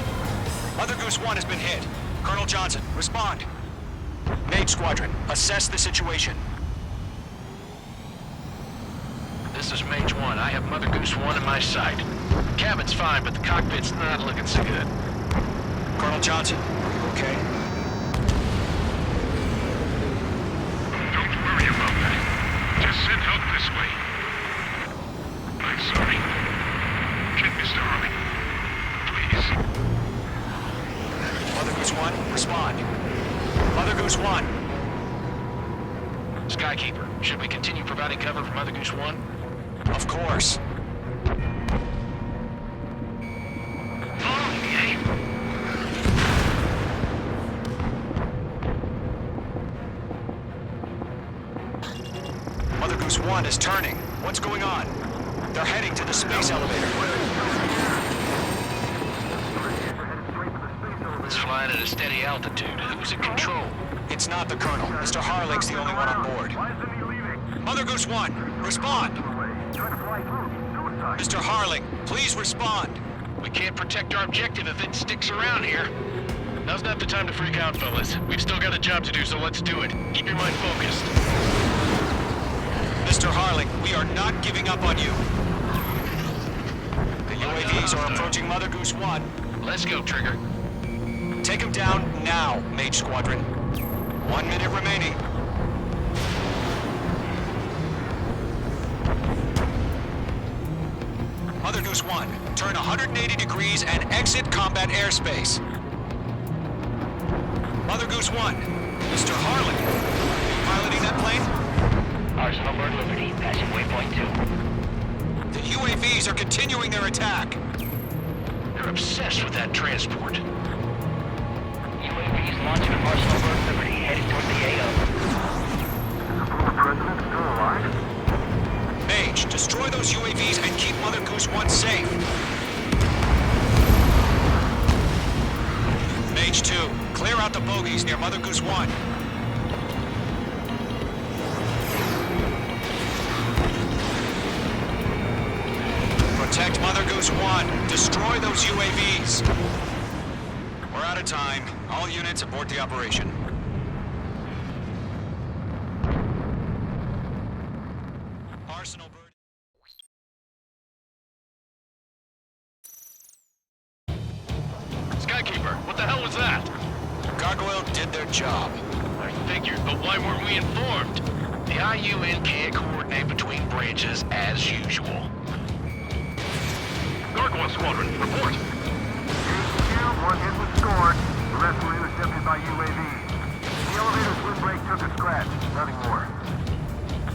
Mother Goose 1 has been hit. Colonel Johnson, respond. Mage Squadron, assess the situation. This is Mage 1. I have Mother Goose 1 in my sight. Cabin's fine, but the cockpit's not looking so good. Colonel Johnson, are you okay? Don't worry about that. Just send help this way. I'm sorry. Get Mr. Harley. Please. Mother Goose 1, respond. Mother Goose 1. Skykeeper, should we continue providing cover for Mother Goose 1? Of course. Okay. Mother Goose 1 is turning. What's going on? They're heading to the space elevator. It's flying at a steady altitude. Who's in control? It's not the Colonel. Mr. Harling's the only one on board. Mother Goose 1, respond! Mr. Harling, please respond! We can't protect our objective if it sticks around here. Now's not the time to freak out, fellas. We've still got a job to do, so let's do it. Keep your mind focused. Mr. Harling, we are not giving up on you. The UAVs are approaching Mother Goose 1. Let's go, Trigger. Take him down now, Mage Squadron. 1 minute remaining. Mother Goose 1, turn 180 degrees and exit combat airspace. Mother Goose 1, Mr. Harling, are you piloting that plane? Arsenal Bird Liberty, passing waypoint 2. The UAVs are continuing their attack. They're obsessed with that transport. UAVs launching from Arsenal Bird Liberty, headed toward the AO. Is the former president still alive? Mage, destroy those UAVs and keep Mother Goose 1 safe. Mage 2, clear out the bogies near Mother Goose 1. Protect Mother Goose 1. Destroy those UAVs. We're out of time. All units abort the operation. Arsenal Bird. Skykeeper, what the hell was that? Gargoyle did their job. I figured, but why weren't we informed? The IUN can't coordinate between branches as usual. Gargoyle Squadron, report. HQ, 1 hit was scored. The rest were intercepted by UAV. The elevator's windbreak took a scratch. Nothing more.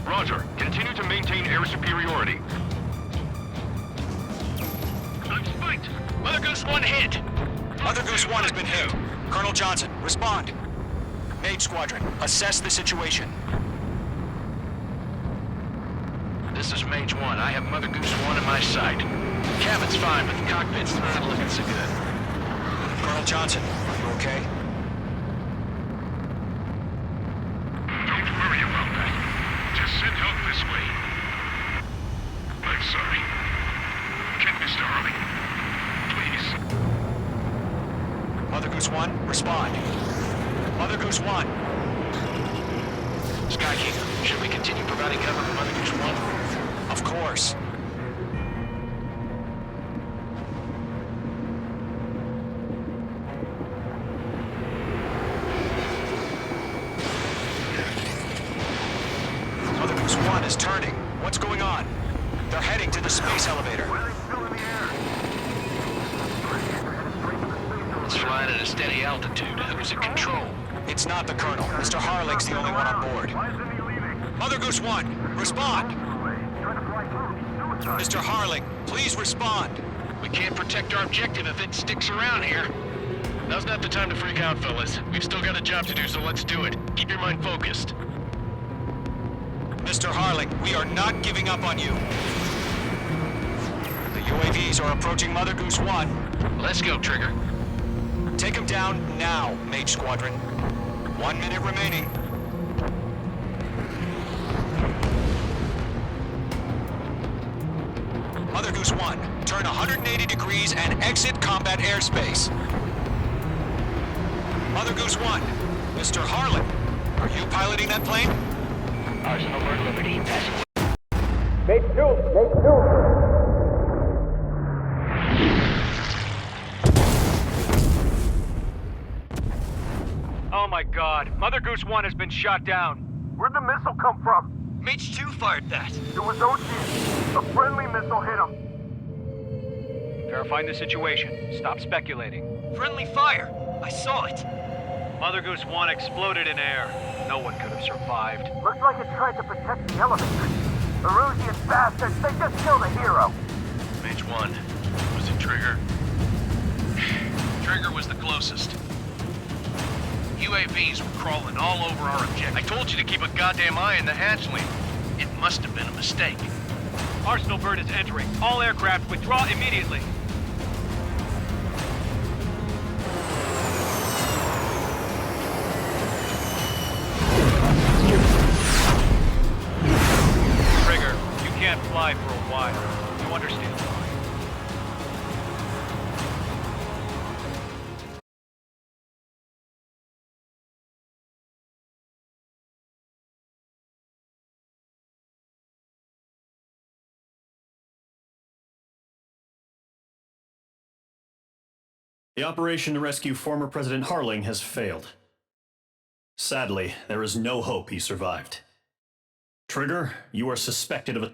Roger. Continue to maintain air superiority. I'm spiked! Mother Goose 1 hit! Mother Goose 1 has been hit. Colonel Johnson, respond. Mage Squadron, assess the situation. This is Mage 1. I have Mother Goose 1 in my sight. Cabin's fine, but the cockpit's not looking so good. Colonel Johnson, are you okay? Goose 1. Sky King, should we continue providing cover for Mother Goose 1? Of course. Mother Goose 1 is turning. What's going on? They're heading to the space elevator. It's flying at a steady altitude. Who's in control? It's not the Colonel. Mr. Harling's the only one on board. Mother Goose 1, respond! Mr. Harling, please respond. We can't protect our objective if it sticks around here. Now's not the time to freak out, fellas. We've still got a job to do, so let's do it. Keep your mind focused. Mr. Harling, we are not giving up on you. The UAVs are approaching Mother Goose 1. Let's go, Trigger. Take them down now, Mage Squadron. 1 minute remaining. Mother Goose 1, turn 180 degrees and exit combat airspace. Mother Goose 1, Mr. Harlan, are you piloting that plane? Arsenal Bird Liberty, passing. Mate 2! Mate 2! Oh my god, Mother Goose 1 has been shot down. Where'd the missile come from? Mage 2 fired that. It was Ocean. A friendly missile hit him. Verifying the situation. Stop speculating. Friendly fire. I saw it. Mother Goose 1 exploded in air. No one could have survived. Looks like it tried to protect the elevator. Erusian bastards, they just killed a hero. Mage 1, was it Trigger? Trigger was the closest. UAVs were crawling all over our objective. I told you to keep a goddamn eye on the hatchling. It must have been a mistake. Arsenal Bird is entering. All aircraft withdraw immediately. Trigger, you can't fly for a while. You understand why. The operation to rescue former President Harling has failed. Sadly, there is no hope he survived. Trigger, you are suspected of a...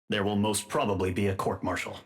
There will most probably be a court-martial.